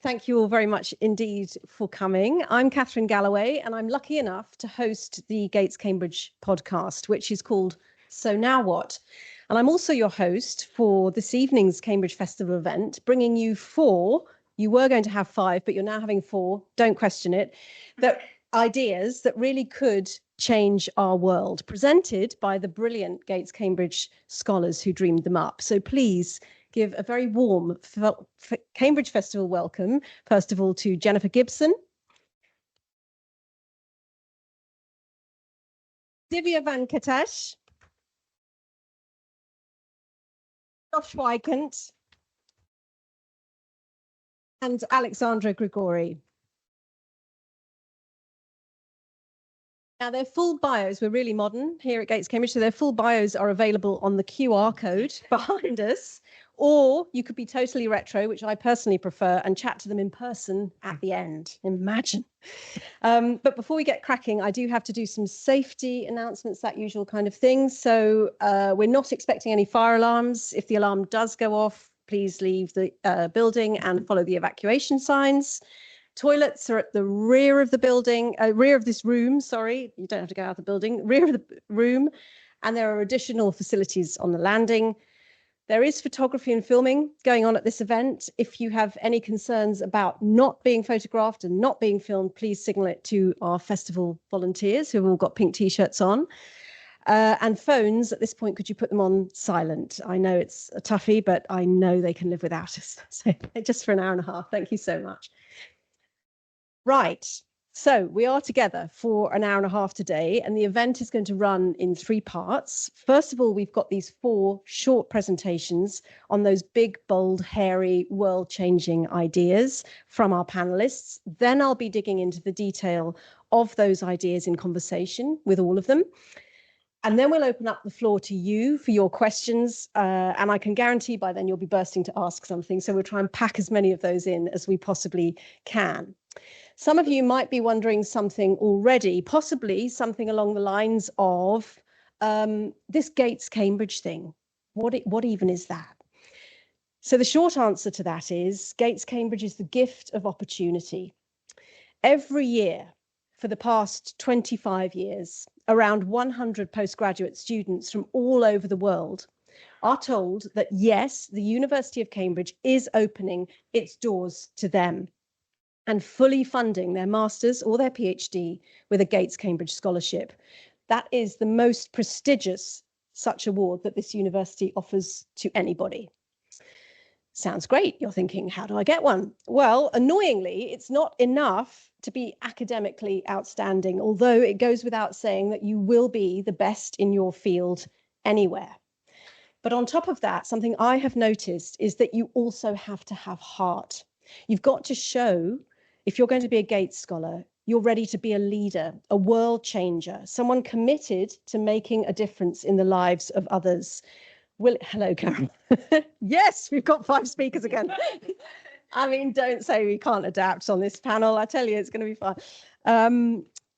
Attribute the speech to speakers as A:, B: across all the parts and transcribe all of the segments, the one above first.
A: Thank you all very much indeed for coming. I'm Catherine Galloway, and I'm lucky enough to host the Gates Cambridge podcast, which is called So Now What? And I'm also your host for this evening's Cambridge Festival event, bringing you four. You were going to have five, but you're now having four. Don't question it. That ideas that really could change our world, presented by the brilliant Gates Cambridge scholars who dreamed them up. So please give a very warm Cambridge Festival welcome, first of all, to Jennifer Gibson, Divya Venkatesh, Josh Wykant, and Alexandra Grigori. Now, their full bios, we're really modern here at Gates Cambridge, so their full bios are available on the QR code behind us, or you could be totally retro, which I personally prefer, and chat to them in person at the end. Imagine. But before we get cracking, I do have to do some safety announcements, that usual kind of thing. So we're not expecting any fire alarms. If the alarm does go off, please leave the building and follow the evacuation signs. Toilets are at the rear of the building, rear of this room, sorry, you don't have to go out of the building, rear of the room, and there are additional facilities on the landing. There is photography and filming going on at this event. If you have any concerns about not being photographed and not being filmed, please signal it to our festival volunteers who've all got pink t-shirts on. And phones, at this point, could you put them on silent? I know it's a toughie, but I know they can live without us. So just for an hour and a half, thank you so much. Right, so we are together for an hour and a half today, and the event is going to run in three parts. First of all, we've got these four short presentations on those big, bold, hairy, world-changing ideas from our panelists. Then I'll be digging into the detail of those ideas in conversation with all of them. And then we'll open up the floor to you for your questions. And I can guarantee by then you'll be bursting to ask something. So we'll try and pack as many of those in as we possibly can. Some of you might be wondering something already, possibly something along the lines of this Gates Cambridge thing. What even is that? So the short answer to that is Gates Cambridge is the gift of opportunity. Every year for the past 25 years, around 100 postgraduate students from all over the world are told that, yes, the University of Cambridge is opening its doors to them and fully funding their master's or their PhD with a Gates Cambridge scholarship. That is the most prestigious such award that this university offers to anybody. Sounds great. You're thinking, how do I get one? Well, annoyingly, it's not enough to be academically outstanding, although it goes without saying that you will be the best in your field anywhere. But on top of that, something I have noticed is that you also have to have heart. You've got to show, if you're going to be a Gates scholar, you're ready to be a leader, a world changer, someone committed to making a difference in the lives of others. Hello, Carol. Yes, we've got 5 speakers again. I mean, don't say we can't adapt on this panel. I tell you, it's going to be fun.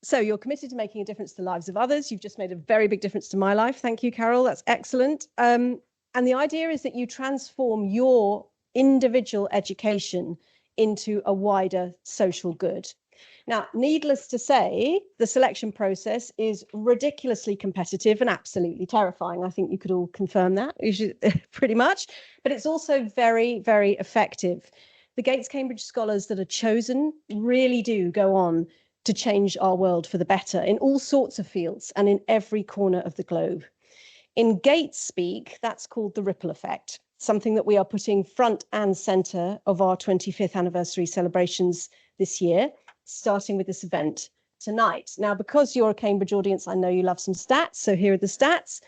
A: So you're committed to making a difference to the lives of others. You've just made a very big difference to my life. Thank you, Carol. That's excellent. And the idea is that you transform your individual education into a wider social good. Now, needless to say, the selection process is ridiculously competitive and absolutely terrifying. I think you could all confirm that, pretty much. But it's also very, very effective. The Gates Cambridge scholars that are chosen really do go on to change our world for the better in all sorts of fields and in every corner of the globe. In Gates speak, that's called the ripple effect, something that we are putting front and center of our 25th anniversary celebrations this year, starting with this event tonight. Now, because you're a Cambridge audience, I know you love some stats. So here are the stats.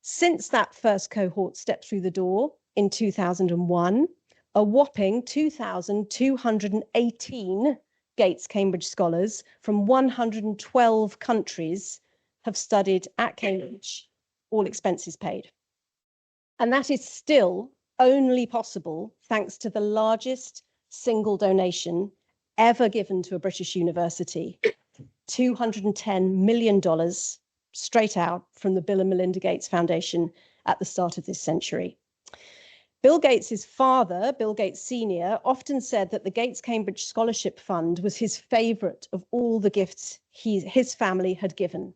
A: Since that first cohort stepped through the door in 2001, a whopping 2,218 Gates Cambridge scholars from 112 countries have studied at Cambridge, all expenses paid. And that is still only possible thanks to the largest single donation ever given to a British university, $210 million straight out from the Bill and Melinda Gates Foundation at the start of this century. Bill Gates's father, Bill Gates Sr., often said that the Gates Cambridge Scholarship Fund was his favorite of all the gifts his family had given,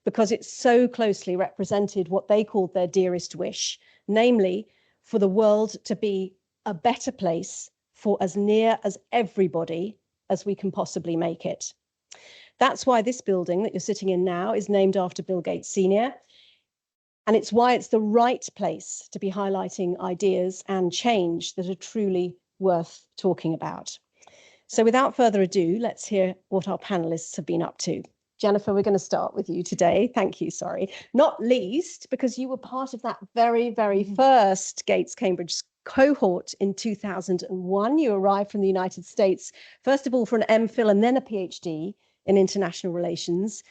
A: because it so closely represented what they called their dearest wish, namely for the world to be a better place for as near as everybody as we can possibly make it. That's why this building that you're sitting in now is named after Bill Gates Sr., and it's why it's the right place to be highlighting ideas and change that are truly worth talking about. So without further ado, let's hear what our panelists have been up to. Jennifer, we're going to start with you today. Thank you, sorry. Not least because you were part of that very, very first Gates Cambridge cohort in 2001. You arrived from the United States, first of all for an MPhil and then a PhD in international relations.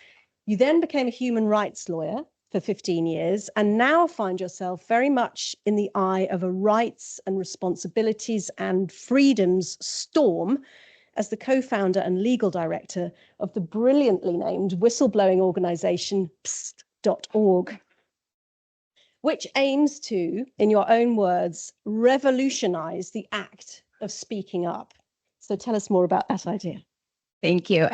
A: You then became a human rights lawyer for 15 years and now find yourself very much in the eye of a rights and responsibilities and freedoms storm as the co-founder and legal director of the brilliantly named whistleblowing organization psst.org, which aims to, in your own words, revolutionize the act of speaking up. So tell us more about that idea.
B: Thank you.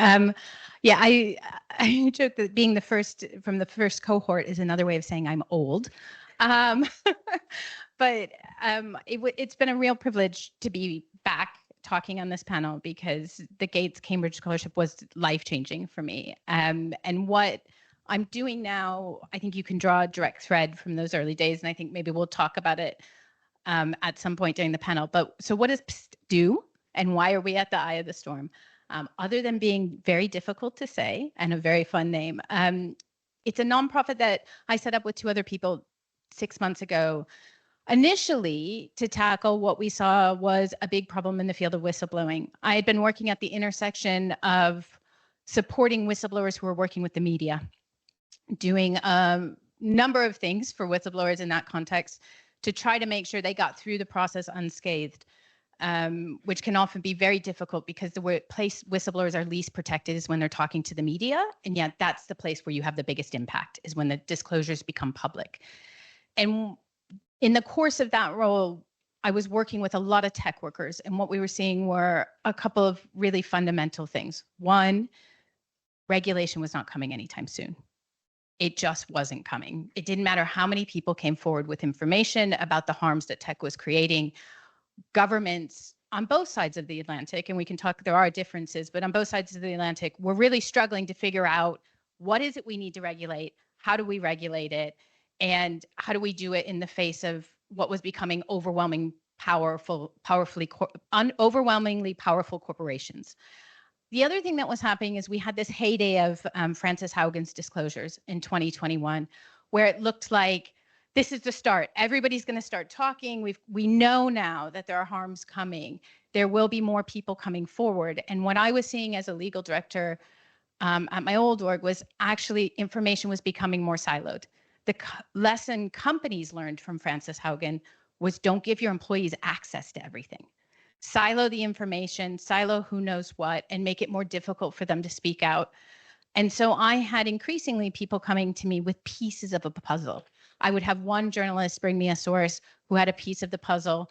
B: Yeah, I joke that being the first from the first cohort is another way of saying I'm old. But it's been a real privilege to be back talking on this panel because the Gates Cambridge Scholarship was life-changing for me. And what I'm doing now, I think you can draw a direct thread from those early days, and I think maybe we'll talk about it at some point during the panel. But so what does PST do, and why are we at the eye of the storm? Other than being very difficult to say and a very fun name, it's a nonprofit that I set up with 2 other people 6 months ago, initially to tackle what we saw was a big problem in the field of whistleblowing. I had been working at the intersection of supporting whistleblowers who were working with the media, doing a number of things for whistleblowers in that context to try to make sure they got through the process unscathed. Which can often be very difficult because the place whistleblowers are least protected is when they're talking to the media. And yet that's the place where you have the biggest impact, is when the disclosures become public. And in the course of that role, I was working with a lot of tech workers. And what we were seeing were a couple of really fundamental things. One, regulation was not coming anytime soon. It just wasn't coming. It didn't matter how many people came forward with information about the harms that tech was creating. Governments on both sides of the Atlantic, and we can talk, there are differences, but on both sides of the Atlantic, we're really struggling to figure out what is it we need to regulate, how do we regulate it, and how do we do it in the face of what was becoming overwhelmingly powerful corporations. The other thing that was happening is we had this heyday of Frances Haugen's disclosures in 2021, where it looked like this is the start. Everybody's going to start talking. We know now that there are harms coming. There will be more people coming forward. And what I was seeing as a legal director at my old org was actually information was becoming more siloed. The lesson companies learned from Frances Haugen was don't give your employees access to everything. Silo the information, silo who knows what, and make it more difficult for them to speak out. And so I had increasingly people coming to me with pieces of a puzzle. I would have one journalist bring me a source who had a piece of the puzzle,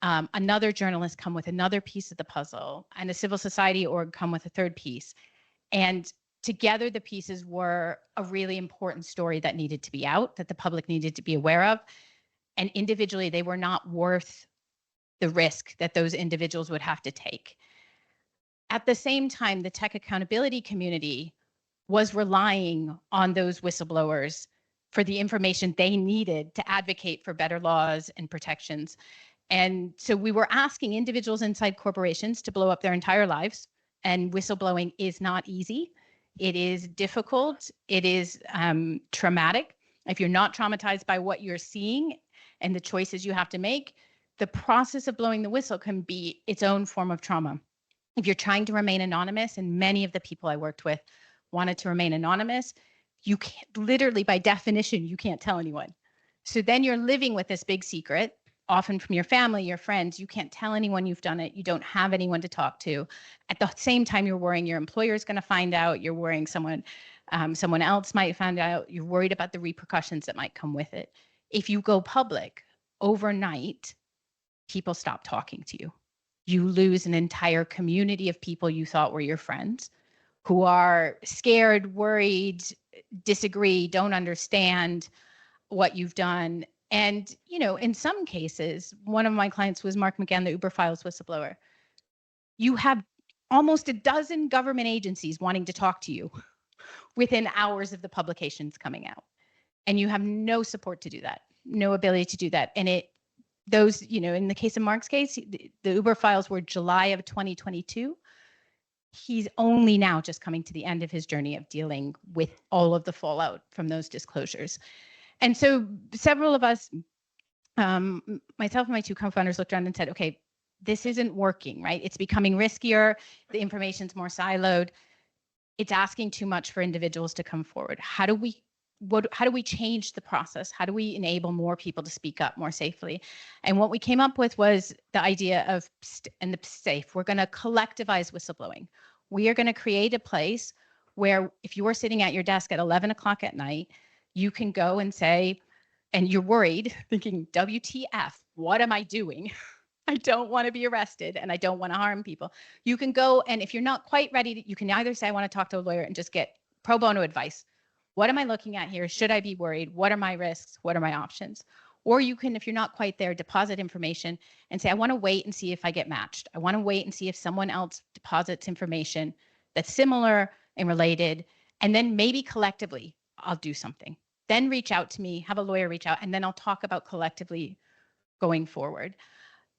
B: another journalist come with another piece of the puzzle, and a civil society org come with a third piece. And together the pieces were a really important story that needed to be out, that the public needed to be aware of. And individually, they were not worth the risk that those individuals would have to take. At the same time, the tech accountability community was relying on those whistleblowers for the information they needed to advocate for better laws and protections. And so we were asking individuals inside corporations to blow up their entire lives. And whistleblowing is not easy. It is difficult. It is traumatic. If you're not traumatized by what you're seeing and the choices you have to make, the process of blowing the whistle can be its own form of trauma. If you're trying to remain anonymous, and many of the people I worked with wanted to remain anonymous, you can't, literally by definition, you can't tell anyone. So then you're living with this big secret, often from your family, your friends. You can't tell anyone you've done it. You don't have anyone to talk to. At the same time, you're worrying your employer is going to find out. You're worrying someone else might find out. You're worried about the repercussions that might come with it. If you go public overnight, people stop talking to you. You lose an entire community of people you thought were your friends who are scared, worried, disagree, don't understand what you've done. And, you know, in some cases, one of my clients was Mark McGann, the Uber Files whistleblower. You have almost a dozen government agencies wanting to talk to you within hours of the publications coming out. And you have no support to do that, no ability to do that. And those, you know, in the case of Mark's case, the Uber Files were July of 2022. He's only now just coming to the end of his journey of dealing with all of the fallout from those disclosures. And so several of us, myself and my two co-founders, looked around and said, okay, this isn't working, right? It's becoming riskier. The information's more siloed. It's asking too much for individuals to come forward. How do we change the process? How do we enable more people to speak up more safely? And what we came up with was the idea of the safe. We're going to collectivize whistleblowing. We are going to create a place where if you are sitting at your desk at 11 o'clock at night, you can go and say, and you're worried, thinking, WTF, what am I doing? I don't want to be arrested and I don't want to harm people. You can go, and if you're not quite ready, you can either say, I want to talk to a lawyer and just get pro bono advice. What am I looking at here? Should I be worried? What are my risks? What are my options? Or you can, if you're not quite there, deposit information and say, I want to wait and see if I get matched. I want to wait and see if someone else deposits information that's similar and related. And then maybe collectively, I'll do something. Then reach out to me, have a lawyer reach out, and then I'll talk about collectively going forward.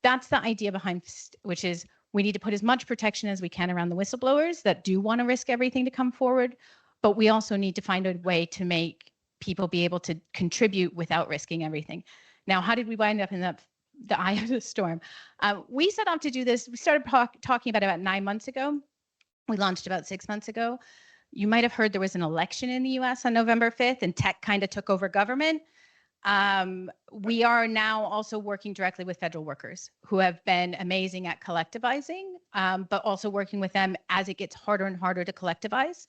B: That's the idea behind, which is we need to put as much protection as we can around the whistleblowers that do want to risk everything to come forward. But we also need to find a way to make people be able to contribute without risking everything. Now, how did we wind up in the eye of the storm? We set out to do this. We started talking about 9 months ago. We launched about 6 months ago. You might have heard there was an election in the US on November 5th, and tech kind of took over government. We are now also working directly with federal workers who have been amazing at collectivizing, but also working with them as it gets harder and harder to collectivize.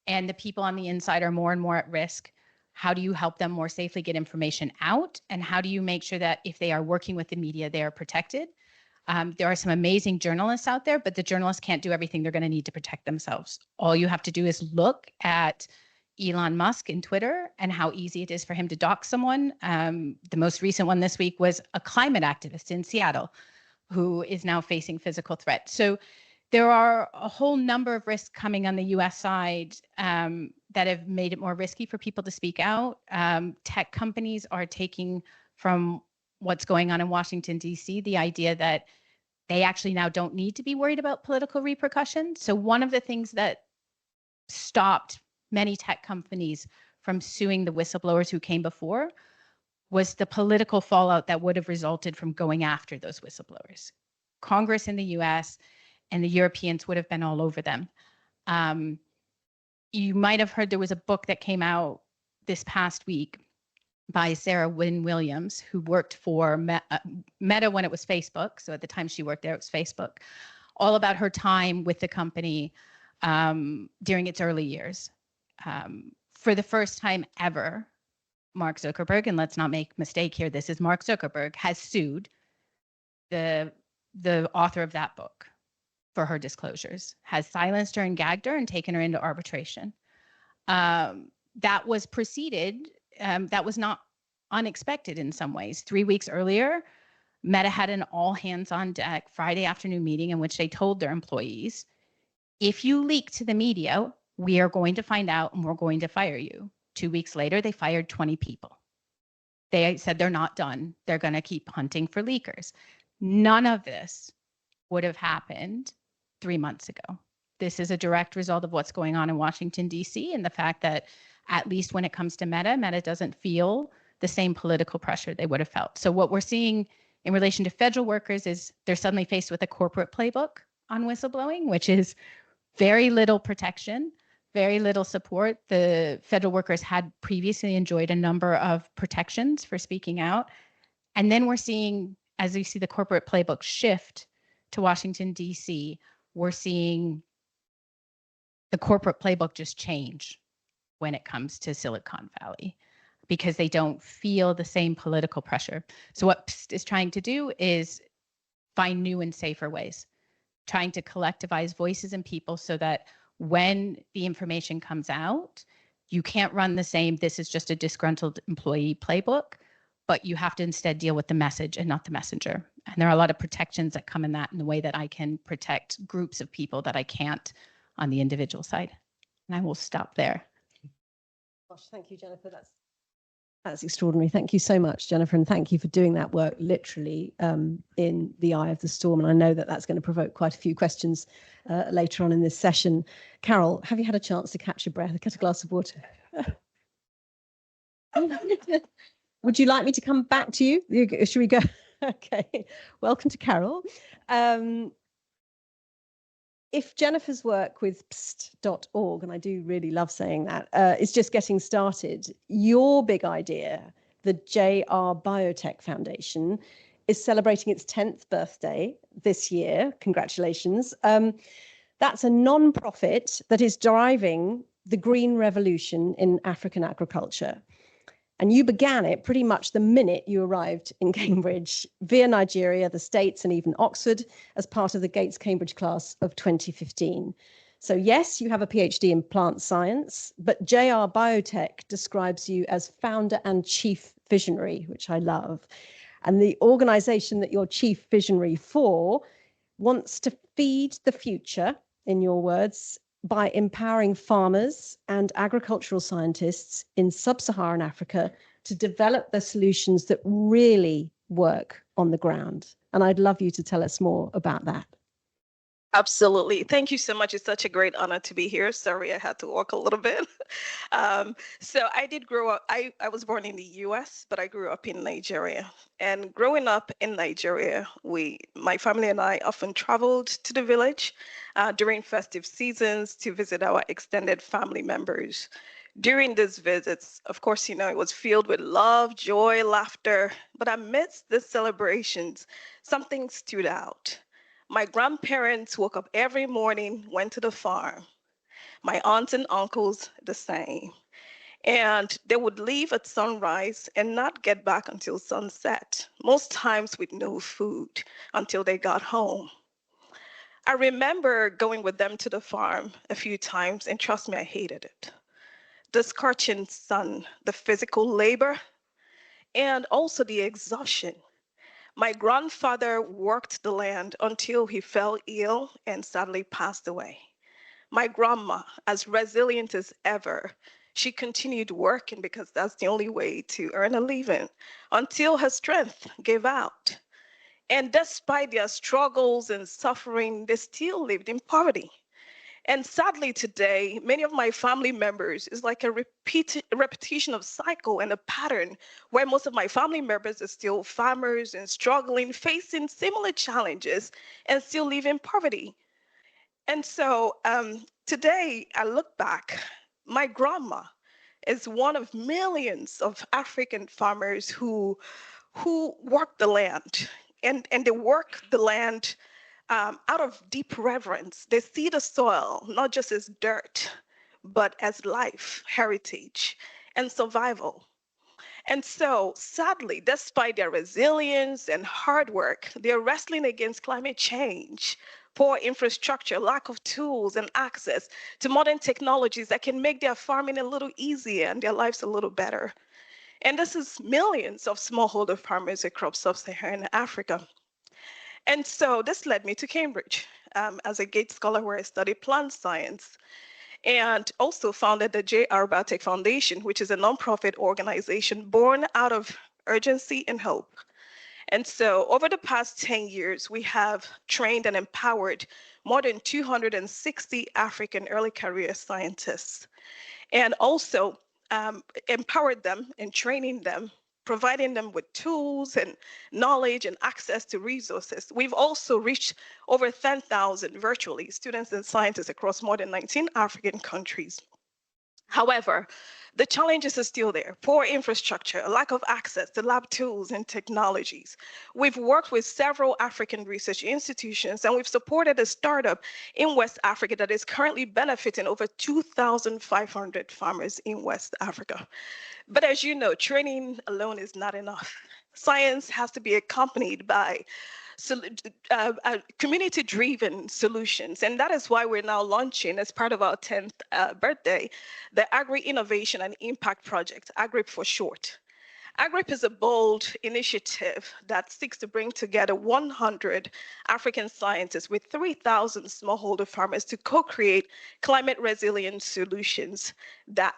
B: And the people on the inside are more and more at risk. How do you help them more safely get information out? And how do you make sure that if they are working with the media, they are protected? There are some amazing journalists out there, but the journalists can't do everything. They're going to need to protect themselves. All you have to do is look at Elon Musk and Twitter and how easy it is for him to dox someone. The most recent one this week was a climate activist in Seattle who is now facing physical threat. So there are a whole number of risks coming on the US side that have made it more risky for people to speak out. Tech companies are taking from what's going on in Washington, D.C., the idea that they actually now don't need to be worried about political repercussions. So one of the things that stopped many tech companies from suing the whistleblowers who came before was the political fallout that would have resulted from going after those whistleblowers. Congress in the US and the Europeans would have been all over them. You might have heard there was a book that came out this past week by Sarah Wynne Williams, who worked for Meta when it was Facebook. So at the time she worked there, it was Facebook, all about her time with the company during its early years. For the first time ever, Mark Zuckerberg, and let's not make a mistake here, this is Mark Zuckerberg, has sued the author of that book for her disclosures, has silenced her and gagged her and taken her into arbitration. That was preceded, that was not unexpected in some ways. 3 weeks earlier, Meta had an all hands on deck Friday afternoon meeting in which they told their employees, if you leak to the media, we are going to find out and we're going to fire you. 2 weeks later, they fired 20 people. They said they're not done. They're going to keep hunting for leakers. None of this would have happened 3 months ago. This is a direct result of what's going on in Washington, D.C., and the fact that at least when it comes to Meta doesn't feel the same political pressure they would have felt. So what we're seeing in relation to federal workers is they're suddenly faced with a corporate playbook on whistleblowing, which is very little protection, very little support. The federal workers had previously enjoyed a number of protections for speaking out. And then we're seeing, as we see the corporate playbook shift to Washington, D.C., we're seeing the corporate playbook just change when it comes to Silicon Valley because they don't feel the same political pressure. So what PST is trying to do is find new and safer ways, trying to collectivize voices and people so that when the information comes out, you can't run the same, this is just a disgruntled employee playbook, but you have to instead deal with the message and not the messenger. And there are a lot of protections that come in that, in the way that I can protect groups of people that I can't on the individual side. And I will stop there.
A: Gosh, thank you, Jennifer. That's extraordinary. Thank you so much, Jennifer, and thank you for doing that work literally in the eye of the storm. And I know that that's going to provoke quite a few questions later on in this session. Carol, have you had a chance to catch your breath? Get a glass of water. Would you like me to come back to you? Should we go? Okay. Welcome to Carol. If Jennifer's work with pst.org, and I do really love saying that, is just getting started, your big idea, the JR Biotech Foundation, is celebrating its 10th birthday this year. Congratulations. That's a non-profit that is driving the green revolution in African agriculture. And you began it pretty much the minute you arrived in Cambridge, via Nigeria, the States, and even Oxford, as part of the Gates Cambridge class of 2015. So yes, you have a PhD in plant science, but JR Biotech describes you as founder and chief visionary, which I love. And the organization that you're chief visionary for wants to feed the future, in your words, by empowering farmers and agricultural scientists in sub-Saharan Africa to develop the solutions that really work on the ground. And I'd love you to tell us more about that.
C: Absolutely. Thank you so much. It's such a great honor to be here. Sorry, I had to walk a little bit. So I did grow up, I was born in the US, but I grew up in Nigeria. And growing up in Nigeria, my family and I often traveled to the village during festive seasons to visit our extended family members. During these visits, of course, it was filled with love, joy, laughter. But amidst the celebrations, something stood out. My grandparents woke up every morning, went to the farm. My aunts and uncles, the same. And they would leave at sunrise and not get back until sunset, most times with no food until they got home. I remember going with them to the farm a few times, and trust me, I hated it. The scorching sun, the physical labor, and also the exhaustion. My grandfather worked the land until he fell ill and sadly passed away. My grandma, as resilient as ever, she continued working because that's the only way to earn a living until her strength gave out. And despite their struggles and suffering, they still lived in poverty. And sadly today, many of my family members is like a repetition of cycle and a pattern where most of my family members are still farmers and struggling, facing similar challenges and still live in poverty. And so today I look back, my grandma is one of millions of African farmers who work the land, and they work the land out of deep reverence. They see the soil not just as dirt, but as life, heritage, and survival. And so, sadly, despite their resilience and hard work, they're wrestling against climate change, poor infrastructure, lack of tools and access to modern technologies that can make their farming a little easier and their lives a little better. And this is millions of smallholder farmers across sub-Saharan Africa. And so this led me to Cambridge as a Gates Scholar, where I studied plant science, and also founded the JR Biotech Foundation, which is a nonprofit organization born out of urgency and hope. And so over the past 10 years, we have trained and empowered more than 260 African early career scientists, and also empowered them and training them, providing them with tools and knowledge and access to resources. We've also reached over 10,000 virtually students and scientists across more than 19 African countries. However, the challenges are still there: poor infrastructure, a lack of access to lab tools and technologies. We've worked with several African research institutions, and we've supported a startup in West Africa that is currently benefiting over 2,500 farmers in West Africa. But as you know, training alone is not enough. Science has to be accompanied by community-driven solutions. And that is why we're now launching, as part of our 10th birthday, the Agri-Innovation and Impact Project, AGRIP for short. AGRIP is a bold initiative that seeks to bring together 100 African scientists with 3,000 smallholder farmers to co-create climate resilient solutions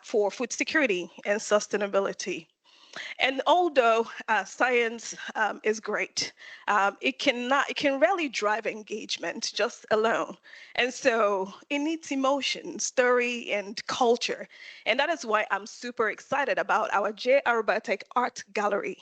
C: for food security and sustainability. And although science is great, it can rarely drive engagement just alone. And so it needs emotion, story, and culture. And that is why I'm super excited about our J. Arubatek Art Gallery,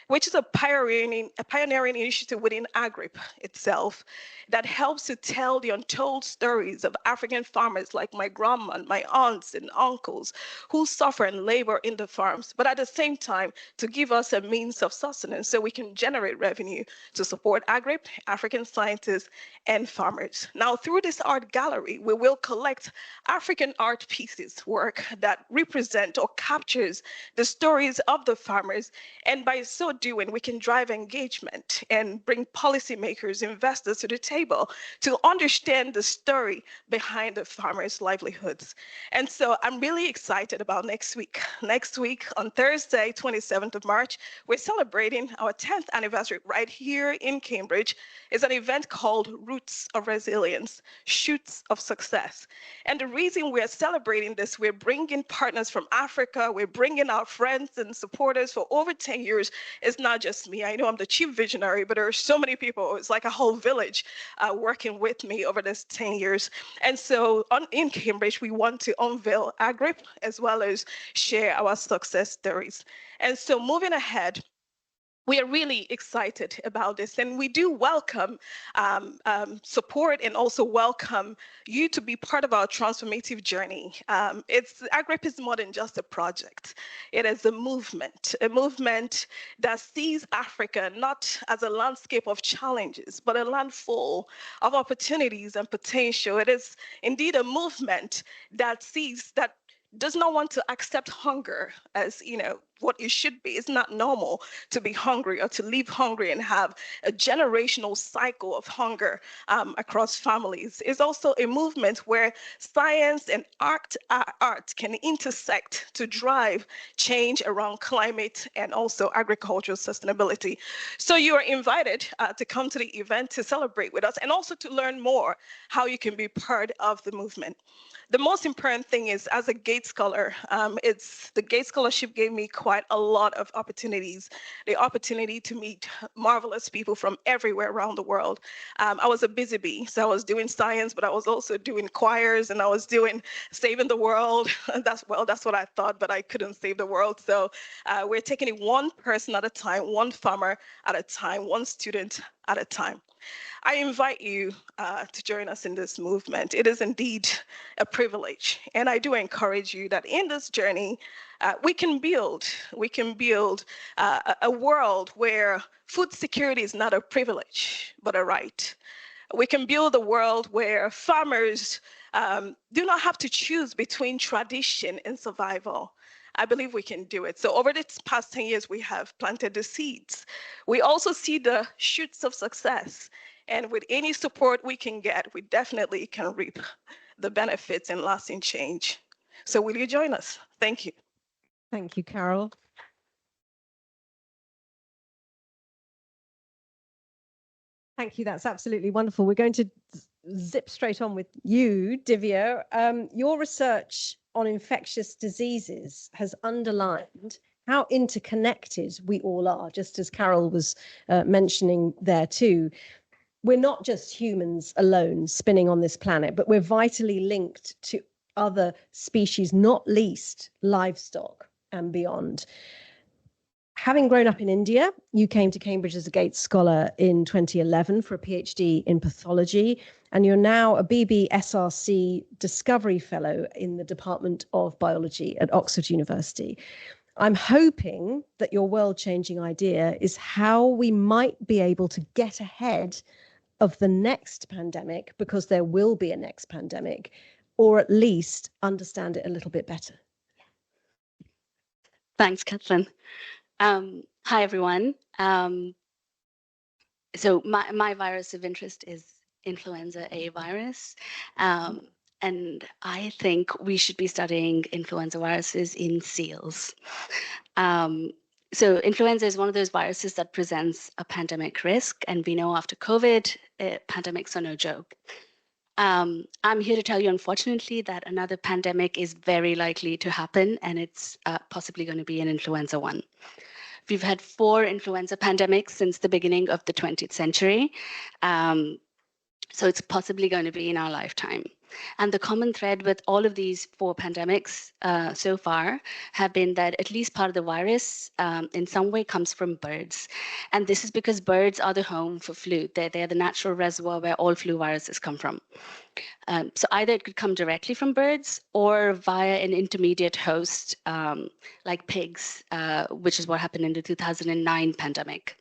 C: which is a pioneering initiative within AGRIP itself that helps to tell the untold stories of African farmers like my grandma and my aunts and uncles who suffer and labor in the farms, but at the same time to give us a means of sustenance so we can generate revenue to support AGRIP, African scientists, and farmers. Now, through this art gallery, we will collect African art pieces, work that represent or captures the stories of the farmers, and by so doing, we can drive engagement and bring policymakers, investors to the table to understand the story behind the farmers' livelihoods. And so I'm really excited about next week. Next week, on Thursday, 27th of March, we're celebrating our 10th anniversary right here in Cambridge. It's an event called Roots of Resilience, Shoots of Success. And the reason we're celebrating this, we're bringing partners from Africa, we're bringing our friends and supporters for over 10 years. It's not just me. I know I'm the chief visionary, but there are so many people. It's like a whole village working with me over this 10 years. And so in Cambridge, we want to unveil AGRIP as well as share our success stories. And so moving ahead, we are really excited about this, and we do welcome support and also welcome you to be part of our transformative journey. AGRIP is more than just a project. It is a movement that sees Africa not as a landscape of challenges, but a land full of opportunities and potential. It is indeed a movement that does not want to accept hunger as, what it should be. It's not normal to be hungry or to live hungry and have a generational cycle of hunger across families. It's also a movement where science and art can intersect to drive change around climate and also agricultural sustainability. So you are invited to come to the event to celebrate with us and also to learn more how you can be part of the movement. The most important thing is, as a Gates Scholar, the Gates Scholarship gave me quite a lot of opportunities, the opportunity to meet marvelous people from everywhere around the world. I was a busy bee, so I was doing science, but I was also doing choirs, and I was doing saving the world. That's what I thought, but I couldn't save the world. So we're taking it one person at a time, one farmer at a time, one student at a time. I invite you to join us in this movement. It is indeed a privilege, and I do encourage you that in this journey, we can build a world where food security is not a privilege, but a right. We can build a world where farmers do not have to choose between tradition and survival. I believe we can do it. So over the past 10 years, we have planted the seeds. We also see the shoots of success. And with any support we can get, we definitely can reap the benefits and lasting change. So will you join us? Thank you.
A: Thank you, Carol. Thank you. That's absolutely wonderful. We're going to zip straight on with you, Divya. Your research on infectious diseases has underlined how interconnected we all are, just as Carol was mentioning there too. We're not just humans alone spinning on this planet, but we're vitally linked to other species, not least livestock and beyond. Having grown up in India, you came to Cambridge as a Gates Scholar in 2011 for a PhD in pathology, and you're now a BBSRC Discovery Fellow in the Department of Biology at Oxford University. I'm hoping that your world-changing idea is how we might be able to get ahead of the next pandemic, because there will be a next pandemic, or at least understand it a little bit better.
D: Thanks, Catherine. Hi, everyone. So my virus of interest is influenza A virus. And I think we should be studying influenza viruses in seals. So influenza is one of those viruses that presents a pandemic risk. And we know after COVID, pandemics are no joke. I'm here to tell you, unfortunately, that another pandemic is very likely to happen, and it's possibly going to be an influenza one. We've had 4 influenza pandemics since the beginning of the 20th century. So it's possibly going to be in our lifetime. And the common thread with all of these 4 pandemics so far have been that at least part of the virus in some way comes from birds. And this is because birds are the home for flu. They're the natural reservoir where all flu viruses come from. So either it could come directly from birds or via an intermediate host like pigs, which is what happened in the 2009 pandemic.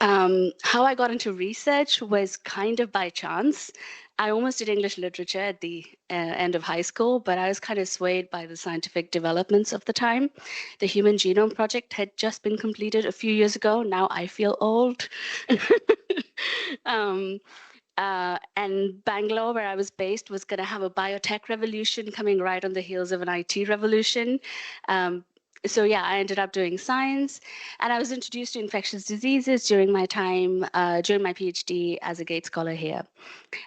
D: How I got into research was kind of by chance. I almost did English literature at the end of high school, but I was kind of swayed by the scientific developments of the time. The Human Genome Project had just been completed a few years ago. Now I feel old. And Bangalore, where I was based, was going to have a biotech revolution coming right on the heels of an IT revolution. So yeah, I ended up doing science, and I was introduced to infectious diseases during my time, during my PhD as a Gates Scholar here.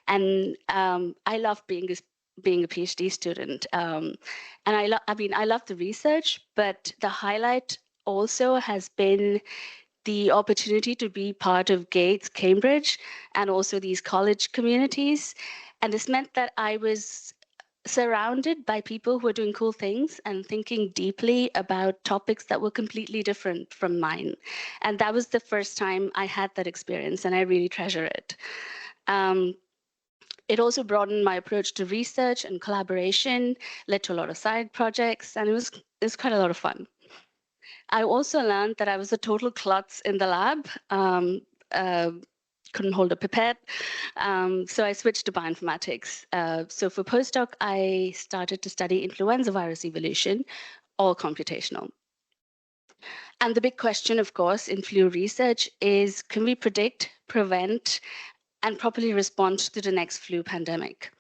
D: And I love being a PhD student. And I love the research, but the highlight also has been the opportunity to be part of Gates, Cambridge, and also these college communities. And this meant that I was surrounded by people who are doing cool things and thinking deeply about topics that were completely different from mine. And that was the first time I had that experience, and I really treasure it. It also broadened my approach to research and collaboration, led to a lot of side projects, and it was quite a lot of fun. I also learned that I was a total klutz in the lab. Couldn't hold a pipette. So I switched to bioinformatics. So for postdoc, I started to study influenza virus evolution, all computational. And the big question, of course, in flu research is, can we predict, prevent, and properly respond to the next flu pandemic?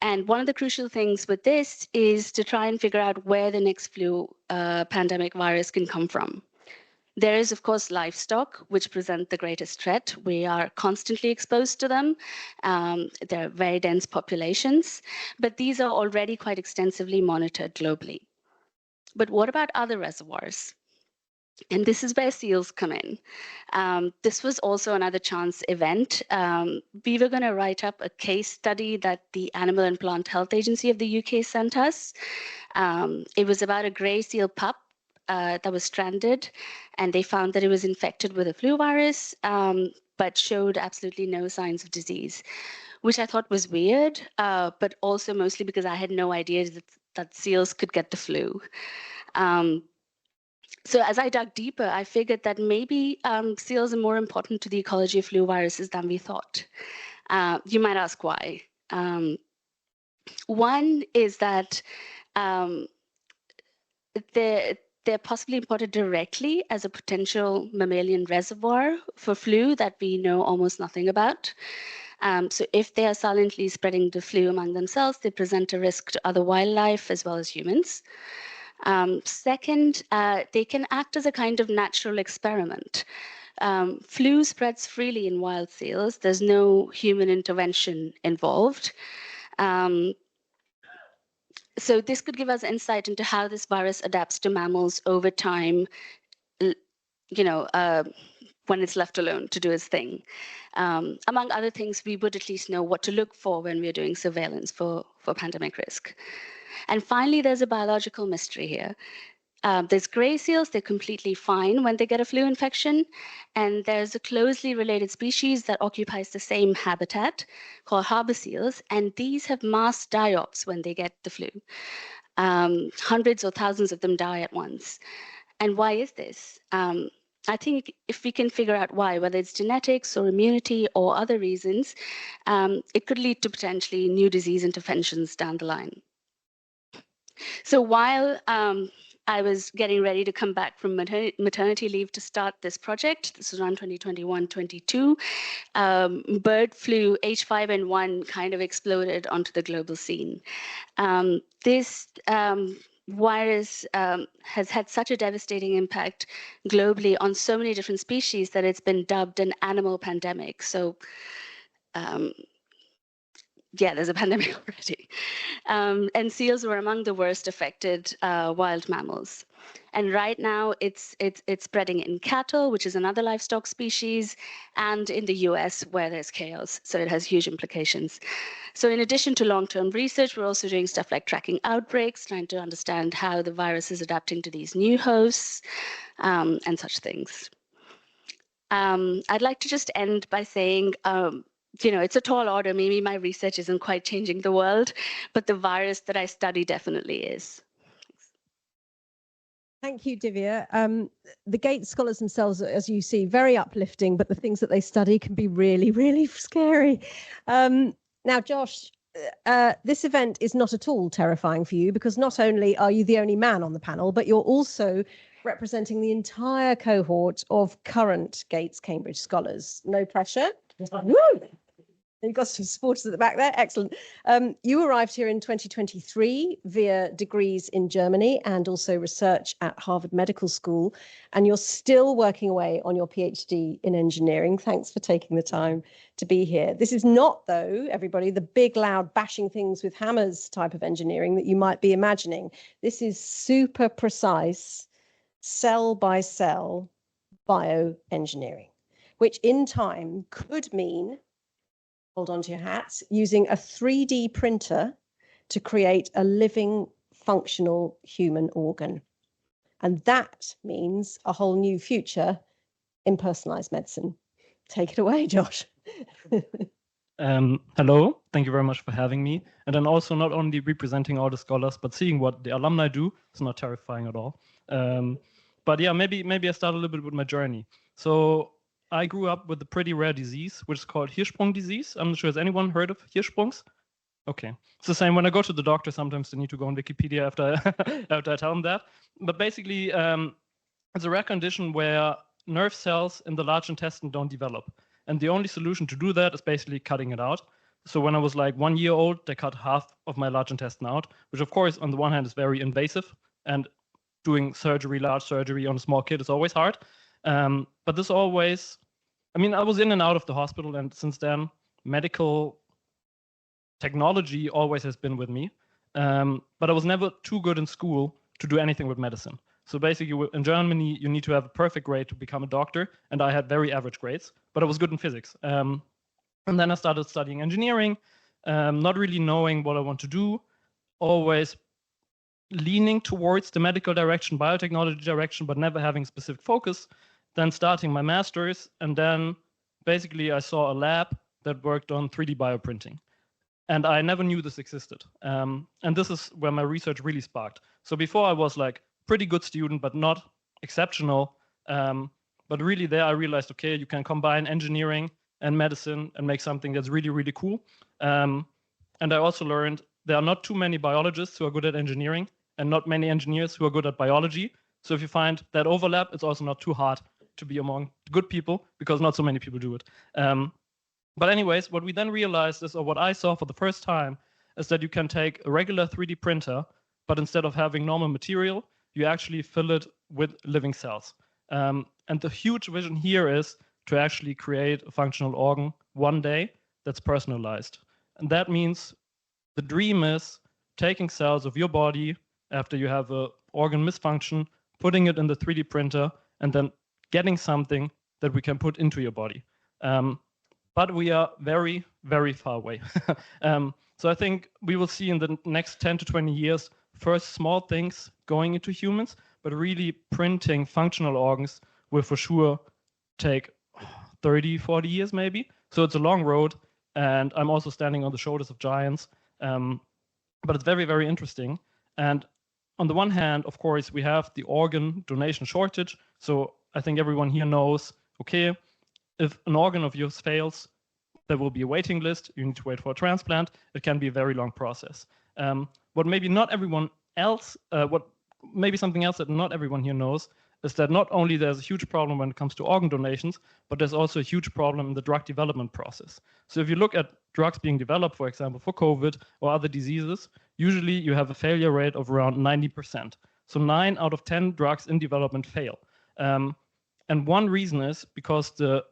D: And one of the crucial things with this is to try and figure out where the next flu pandemic virus can come from. There is, of course, livestock, which present the greatest threat. We are constantly exposed to them. They're very dense populations, but these are already quite extensively monitored globally. But what about other reservoirs? And this is where seals come in. This was also another chance event. We were going to write up a case study that the Animal and Plant Health Agency of the UK sent us. It was about a grey seal pup that was stranded, and they found that it was infected with a flu virus, but showed absolutely no signs of disease, which I thought was weird, but also mostly because I had no idea that seals could get the flu. So as I dug deeper, I figured that maybe seals are more important to the ecology of flu viruses than we thought. You might ask why. One is that they're possibly imported directly as a potential mammalian reservoir for flu that we know almost nothing about. So if they are silently spreading the flu among themselves, they present a risk to other wildlife as well as humans. Second, they can act as a kind of natural experiment. Flu spreads freely in wild seals. There's no human intervention involved. So this could give us insight into how this virus adapts to mammals over time, when it's left alone to do its thing. Among other things, we would at least know what to look for when we're doing surveillance for pandemic risk. And finally, there's a biological mystery here. There's gray seals, they're completely fine when they get a flu infection. And there's a closely related species that occupies the same habitat called harbor seals. And these have mass die-offs when they get the flu. Hundreds or thousands of them die at once. And why is this? I think if we can figure out why, whether it's genetics or immunity or other reasons, it could lead to potentially new disease interventions down the line. So while I was getting ready to come back from maternity leave to start this project. This was around 2021-22. Bird flu H5N1 kind of exploded onto the global scene. This virus has had such a devastating impact globally on so many different species that it's been dubbed an animal pandemic. So yeah, there's a pandemic already. And seals were among the worst affected wild mammals. And right now it's spreading in cattle, which is another livestock species, and in the US where there's chaos. So it has huge implications. So in addition to long-term research, we're also doing stuff like tracking outbreaks, trying to understand how the virus is adapting to these new hosts, and such things. I'd like to just end by saying, it's a tall order. Maybe my research isn't quite changing the world, but the virus that I study definitely is.
A: Thank you, Divya. The Gates scholars themselves, as you see, very uplifting, but the things that they study can be really, really scary. Now, Josh, this event is not at all terrifying for you, because not only are you the only man on the panel, but you're also representing the entire cohort of current Gates Cambridge scholars. No pressure. Woo! You've got some supporters at the back there. Excellent. You arrived here in 2023 via degrees in Germany and also research at Harvard Medical School. And you're still working away on your PhD in engineering. Thanks for taking the time to be here. This is not, though, everybody, the big, loud, bashing things with hammers type of engineering that you might be imagining. This is super precise, cell by cell bioengineering, which in time could mean, hold on to your hats, using a 3D printer to create a living, functional human organ. And that means a whole new future in personalized medicine. Take it away, Josh.
E: Hello, thank you very much for having me. And then also not only representing all the scholars, but seeing what the alumni do is not terrifying at all. But yeah, maybe I start a little bit with my journey. So I grew up with a pretty rare disease, which is called Hirschsprung disease. I'm not sure, has anyone heard of Hirschsprungs? Okay. It's the same when I go to the doctor, sometimes they need to go on Wikipedia after, after I tell them that. But basically, it's a rare condition where nerve cells in the large intestine don't develop. And the only solution to do that is basically cutting it out. So when I was like 1 year old, they cut half of my large intestine out, which of course, on the one hand is very invasive, and doing surgery, large surgery on a small kid is always hard. But this always, I was in and out of the hospital, and since then, medical technology always has been with me. But I was never too good in school to do anything with medicine. So basically, in Germany, you need to have a perfect grade to become a doctor, and I had very average grades, but I was good in physics. And then I started studying engineering, not really knowing what I want to do, always leaning towards the medical direction, biotechnology direction, but never having specific focus. Then starting my master's, and then basically I saw a lab that worked on 3D bioprinting. And I never knew this existed. And this is where my research really sparked. So before I was like pretty good student, but not exceptional. But really there I realized, okay, you can combine engineering and medicine and make something that's really, really cool. And I also learned there are not too many biologists who are good at engineering and not many engineers who are good at biology. So if you find that overlap, it's also not too hard to be among good people, because not so many people do it. But anyways, what we then realized is, or what I saw for the first time, is that you can take a regular 3D printer, but instead of having normal material, you actually fill it with living cells. And the huge vision here is to actually create a functional organ one day that's personalized. And that means the dream is taking cells of your body after you have an organ misfunction, putting it in the 3D printer, and then getting something that we can put into your body. But we are very, very far away. So I think we will see in the next 10 to 20 years, first small things going into humans, but really printing functional organs will for sure take 30, 40 years maybe. So it's a long road, and I'm also standing on the shoulders of giants. But it's very, very interesting. And on the one hand, of course, we have the organ donation shortage. So I think everyone here knows, okay, if an organ of yours fails, there will be a waiting list. You need to wait for a transplant. It can be a very long process. What maybe not everyone else, what maybe something else that not everyone here knows is that not only there's a huge problem when it comes to organ donations, but there's also a huge problem in the drug development process. So if you look at drugs being developed, for example, for COVID or other diseases, usually you have a failure rate of around 90%. So 9 out of 10 drugs in development fail. And one reason is because the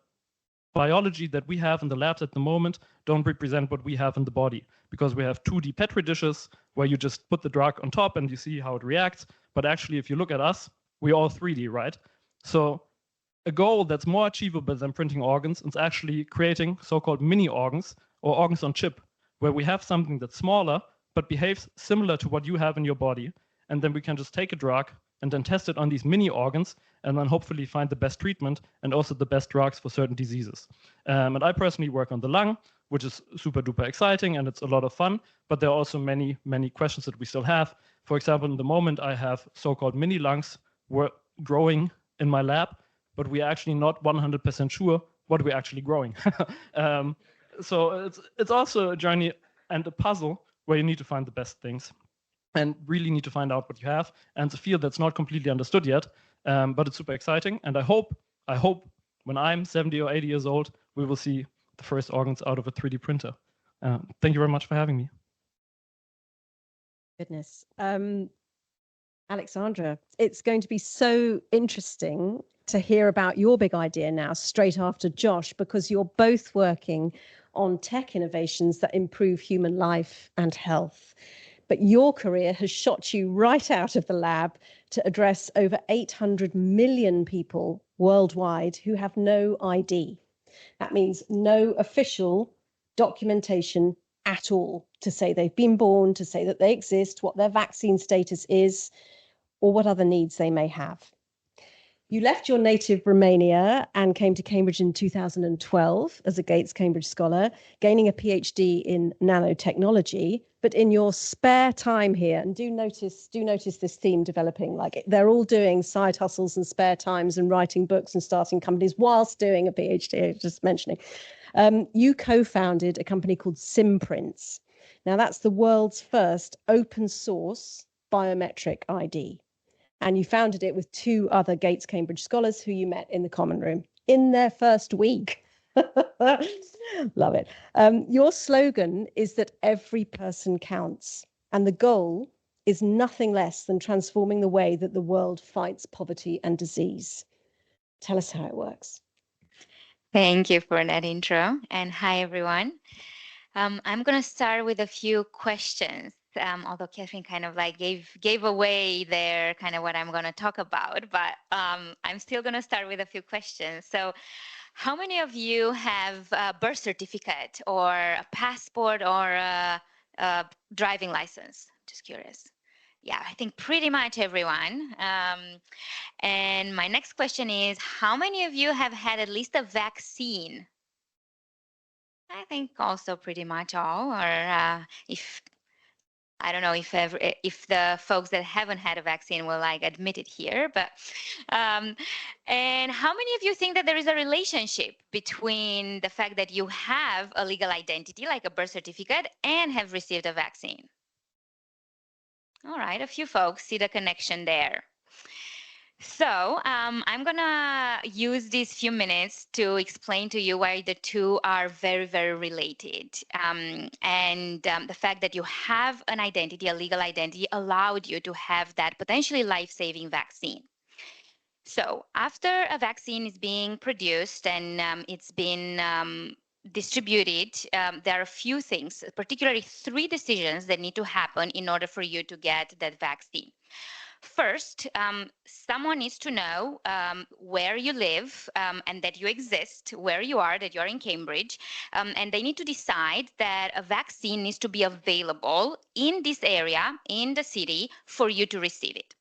E: biology that we have in the labs at the moment don't represent what we have in the body, because we have 2D Petri dishes where you just put the drug on top and you see how it reacts. But actually, if you look at us, we're all 3D, right? So a goal that's more achievable than printing organs is actually creating so-called mini organs or organs on chip, where we have something that's smaller but behaves similar to what you have in your body. And then we can just take a drug and then test it on these mini organs and then hopefully find the best treatment and also the best drugs for certain diseases. And I personally work on the lung, which is super duper exciting and it's a lot of fun, but there are also many, many questions that we still have. For example, in the moment I have so-called mini lungs growing in my lab, but we're actually not 100% sure what we're actually growing. So it's also a journey and a puzzle where you need to find the best things and really need to find out what you have. And it's a field that's not completely understood yet, but it's super exciting. And I hope when I'm 70 or 80 years old, we will see the first organs out of a 3D printer. Thank you very much for having me.
A: Goodness. Alexandra, it's going to be so interesting to hear about your big idea now, straight after Josh, because you're both working on tech innovations that improve human life and health. But your career has shot you right out of the lab to address over 800 million people worldwide who have no ID. That means no official documentation at all to say they've been born, to say that they exist, what their vaccine status is, or what other needs they may have. You left your native Romania and came to Cambridge in 2012 as a Gates Cambridge Scholar, gaining a PhD in nanotechnology. But in your spare time here, and do notice this theme developing, like they're all doing side hustles and spare times and writing books and starting companies whilst doing a PhD, just mentioning. You co-founded a company called Simprints. Now that's the world's first open source biometric ID. And you founded it with 2 other Gates Cambridge scholars who you met in the common room in their first week. Love it. Your slogan is that every person counts. And the goal is nothing less than transforming the way that the world fights poverty and disease. Tell us how it works.
F: Thank you for that intro. And hi, everyone. I'm going to start with a few questions. Although Catherine kind of like gave away there kind of what I'm going to talk about, but I'm still going to start with a few questions. So how many of you have a birth certificate or a passport or a driving license? Just curious. Yeah, I think pretty much everyone. And my next question is, how many of you have had at least a vaccine? I think also pretty much all, or if I don't know if the folks that haven't had a vaccine will like admit it here, but and how many of you think that there is a relationship between the fact that you have a legal identity like a birth certificate and have received a vaccine? All right, a few folks see the connection there. So I'm gonna use these few minutes to explain to you why the two are very, very related. And the fact that you have an identity, a legal identity, allowed you to have that potentially life-saving vaccine. So after a vaccine is being produced and it's been distributed, there are a few things, particularly 3 decisions that need to happen in order for you to get that vaccine. First, someone needs to know where you live and that you exist, where you are, that you're in Cambridge, and they need to decide that a vaccine needs to be available in this area, in the city, for you to receive it.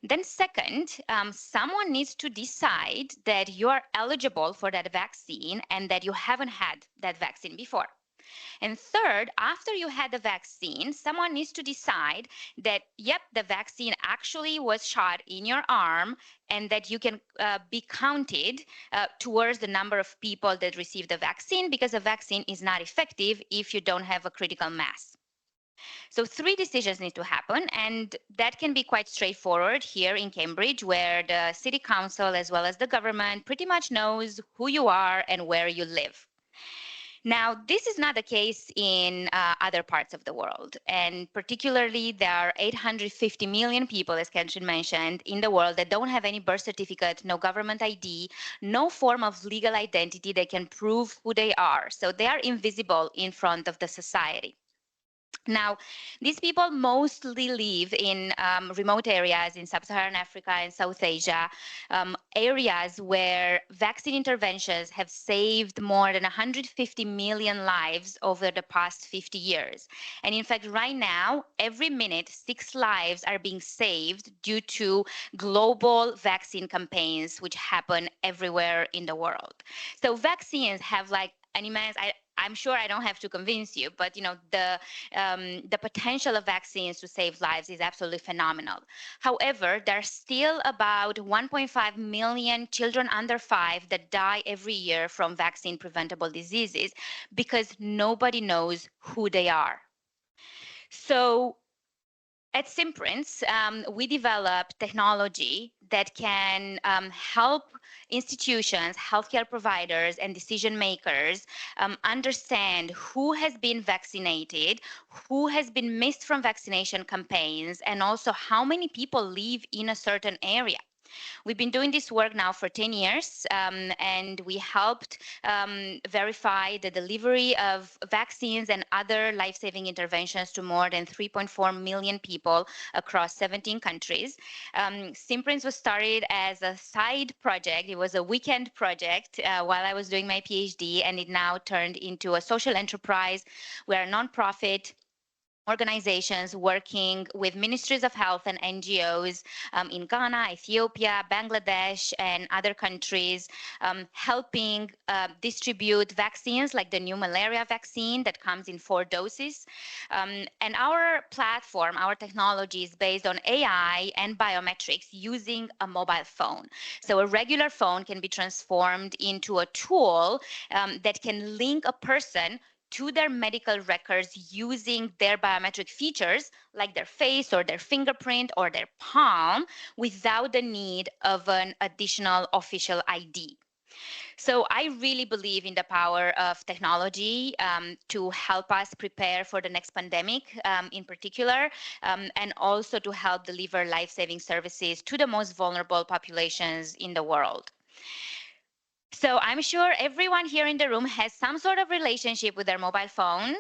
F: Then second, someone needs to decide that you are eligible for that vaccine and that you haven't had that vaccine before. And third, after you had the vaccine, someone needs to decide that, yep, the vaccine actually was shot in your arm and that you can be counted towards the number of people that received the vaccine, because a vaccine is not effective if you don't have a critical mass. So 3 decisions need to happen, and that can be quite straightforward here in Cambridge, where the city council as well as the government pretty much knows who you are and where you live. Now, this is not the case in other parts of the world. And particularly, there are 850 million people, as Catherine mentioned, in the world that don't have any birth certificate, no government ID, no form of legal identity that can prove who they are. So they are invisible in front of the society. Now, these people mostly live in remote areas in sub-Saharan Africa and South Asia, areas where vaccine interventions have saved more than 150 million lives over the past 50 years. And in fact, right now, every minute, 6 lives are being saved due to global vaccine campaigns, which happen everywhere in the world. So vaccines have like an immense, I'm sure I don't have to convince you, but the potential of vaccines to save lives is absolutely phenomenal. However, there are still about 1.5 million children under 5 that die every year from vaccine preventable diseases because nobody knows who they are. So at Simprints, we develop technology that can help institutions, healthcare providers, and decision makers understand who has been vaccinated, who has been missed from vaccination campaigns, and also how many people live in a certain area. We've been doing this work now for 10 years, and we helped verify the delivery of vaccines and other life-saving interventions to more than 3.4 million people across 17 countries. Simprints was started as a side project. It was a weekend project while I was doing my PhD, and it now turned into a social enterprise. We're a nonprofit organizations working with ministries of health and NGOs in Ghana, Ethiopia, Bangladesh, and other countries, helping distribute vaccines like the new malaria vaccine that comes in 4 doses. And our platform, our technology is based on AI and biometrics using a mobile phone. So a regular phone can be transformed into a tool that can link a person to their medical records using their biometric features like their face or their fingerprint or their palm without the need of an additional official ID. So I really believe in the power of technology to help us prepare for the next pandemic in particular, and also to help deliver life-saving services to the most vulnerable populations in the world. So I'm sure everyone here in the room has some sort of relationship with their mobile phone.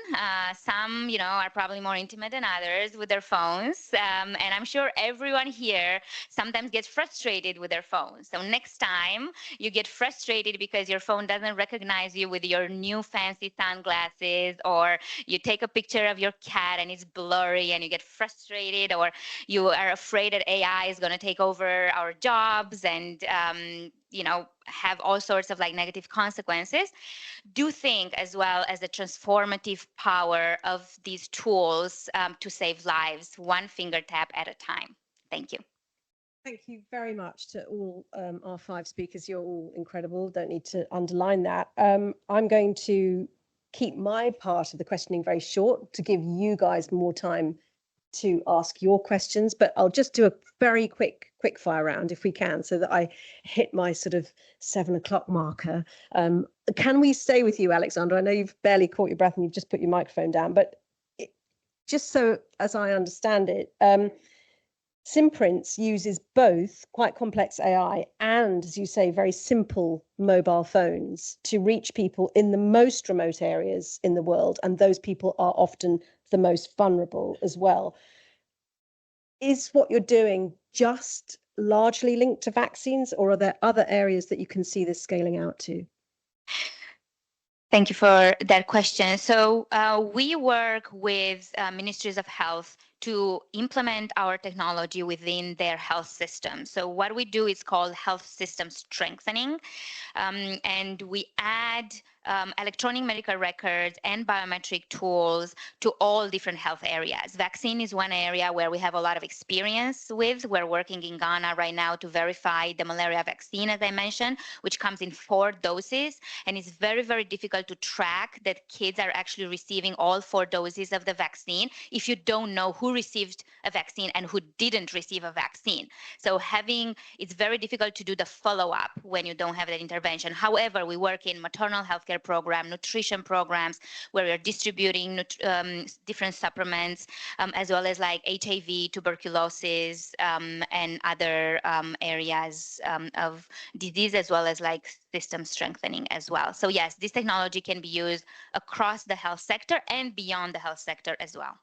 F: Some, are probably more intimate than others with their phones. And I'm sure everyone here sometimes gets frustrated with their phones. So next time you get frustrated because your phone doesn't recognize you with your new fancy sunglasses, or you take a picture of your cat and it's blurry and you get frustrated, or you are afraid that AI is going to take over our jobs and have all sorts of negative consequences, do think as well as the transformative power of these tools to save lives, one finger tap at a time. Thank you.
A: Thank you very much to all our 5 speakers. You're all incredible. Don't need to underline that. I'm going to keep my part of the questioning very short to give you guys more time to ask your questions, but I'll just do a very quick fire round if we can, so that I hit my sort of 7 o'clock marker. Can we stay with you, Alexandra? I know you've barely caught your breath and you've just put your microphone down, but just so as I understand it, Simprints uses both quite complex AI and, as you say, very simple mobile phones to reach people in the most remote areas in the world, and those people are often the most vulnerable as well. Is what you're doing just largely linked to vaccines, or are there other areas that you can see this scaling out to?
F: Thank you for that question. So we work with ministries of health to implement our technology within their health system. So what we do is called health system strengthening, and we add electronic medical records and biometric tools to all different health areas. Vaccine is one area where we have a lot of experience with. We're working in Ghana right now to verify the malaria vaccine, as I mentioned, which comes in 4 doses. And it's very, very difficult to track that kids are actually receiving all 4 doses of the vaccine if you don't know who received a vaccine and who didn't receive a vaccine. So it's very difficult to do the follow-up when you don't have that intervention. However, we work in maternal healthcare program, nutrition programs, where we're distributing different supplements, as well as like HIV, tuberculosis, and other areas of disease, as well as like system strengthening as well. So yes, this technology can be used across the health sector and beyond the health sector as well.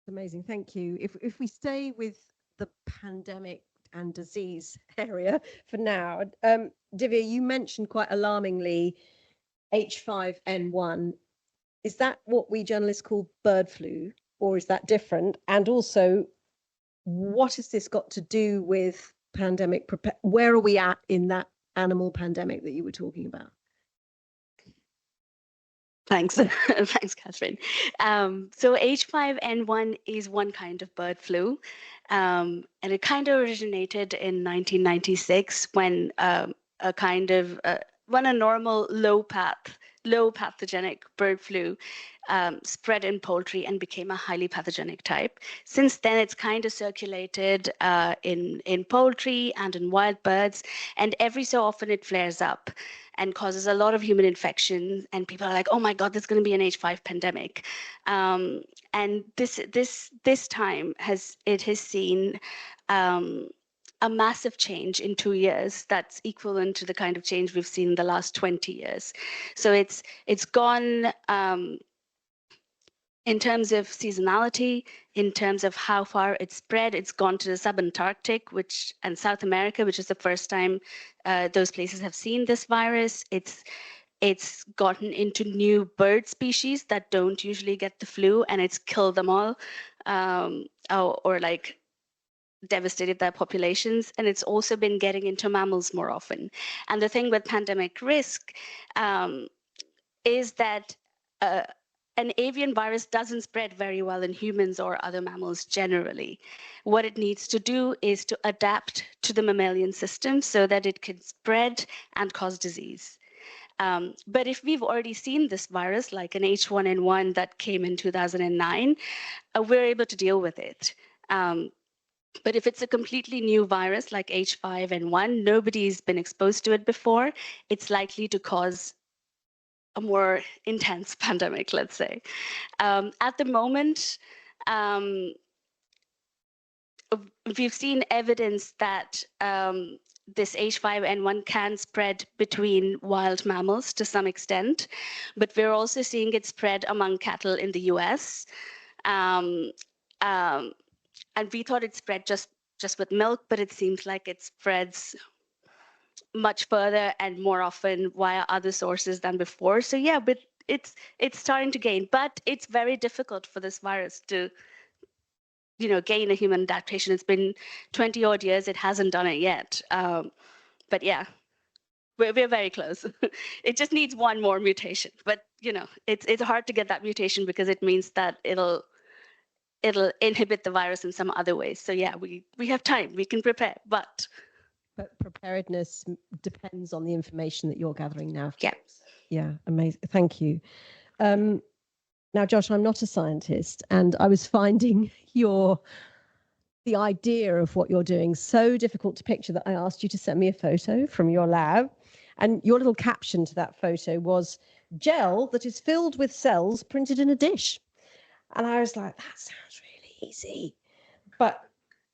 A: Amazing, thank you. If we stay with the pandemic and disease area for now, Divya, you mentioned quite alarmingly H5N1. Is that what we journalists call bird flu, or is that different? And also, what has this got to do with pandemic? Where are we at in that animal pandemic that you were talking about?
D: Thanks. Thanks, Catherine. So H5N1 is one kind of bird flu, and it kind of originated in 1996 when when a normal low pathogenic bird flu spread in poultry and became a highly pathogenic type. Since then, it's kind of circulated in poultry and in wild birds, and every so often it flares up and causes a lot of human infection, and people are like, oh my God, there's going to be an H5 pandemic. And this time has seen a massive change in 2 years that's equivalent to the kind of change we've seen in the last 20 years. So it's gone in terms of seasonality, in terms of how far it's spread. It's gone to the subantarctic and South America, which is the first time those places have seen this virus. It's gotten into new bird species that don't usually get the flu, and it's killed them all, or like devastated their populations. And it's also been getting into mammals more often. And the thing with pandemic risk is that an avian virus doesn't spread very well in humans or other mammals generally. What it needs to do is to adapt to the mammalian system so that it can spread and cause disease. But if we've already seen this virus, like an H1N1 that came in 2009, we're able to deal with it. But if it's a completely new virus like H5N1, nobody's been exposed to it before, it's likely to cause a more intense pandemic, let's say. At the moment, we've seen evidence that this H5N1 can spread between wild mammals to some extent, but we're also seeing it spread among cattle in the US. And we thought it spread just with milk, but it seems like it spreads much further and more often via other sources than before. So yeah, but it's starting to gain, but it's very difficult for this virus to, gain a human adaptation. It's been 20 odd years. It hasn't done it yet. But yeah, we're very close. It just needs one more mutation. But it's hard to get that mutation because it means that it'll inhibit the virus in some other ways. So yeah, we have time. We can prepare, but
A: preparedness depends on the information that you're gathering now.
D: Yeah.
A: Yeah, amazing. Thank you. Now, Josh, I'm not a scientist, and I was finding the idea of what you're doing so difficult to picture that I asked you to send me a photo from your lab, and your little caption to that photo was "gel that is filled with cells printed in a dish." And I was like, that sounds really easy. But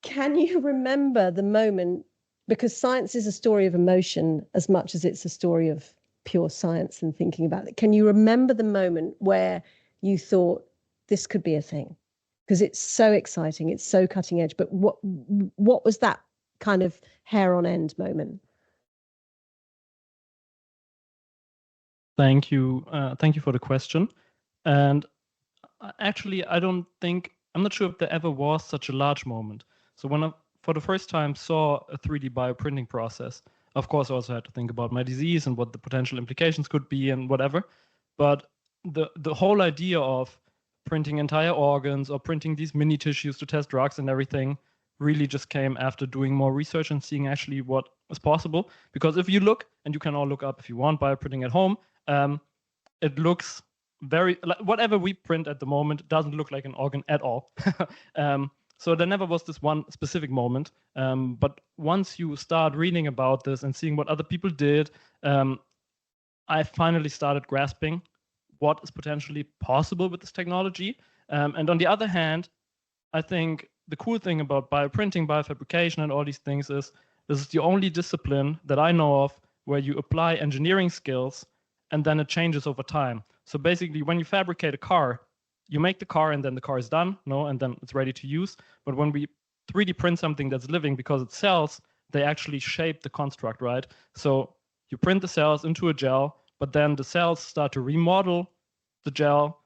A: can you remember the moment, because science is a story of emotion as much as it's a story of pure science and thinking about it. Can you remember the moment where you thought this could be a thing? Because it's so exciting, it's so cutting edge. But what was that kind of hair on end moment?
E: Thank you for the question. And actually, I don't think I'm not sure if there ever was such a large moment. So when I, for the first time, saw a 3D bioprinting process, of course, I also had to think about my disease and what the potential implications could be and whatever. But the whole idea of printing entire organs or printing these mini tissues to test drugs and everything really just came after doing more research and seeing actually what is possible. Because if you look, and you can all look up if you want bioprinting at home, it looks very, like whatever we print at the moment doesn't look like an organ at all. So there never was this one specific moment. But once you start reading about this and seeing what other people did, I finally started grasping what is potentially possible with this technology. And on the other hand, I think the cool thing about bioprinting, biofabrication, and all these things is this is the only discipline that I know of where you apply engineering skills and then it changes over time. So basically, when you fabricate a car, you make the car and then the car is done, and then it's ready to use. But when we 3D print something that's living because it cells, they actually shape the construct, right? So you print the cells into a gel, but then the cells start to remodel the gel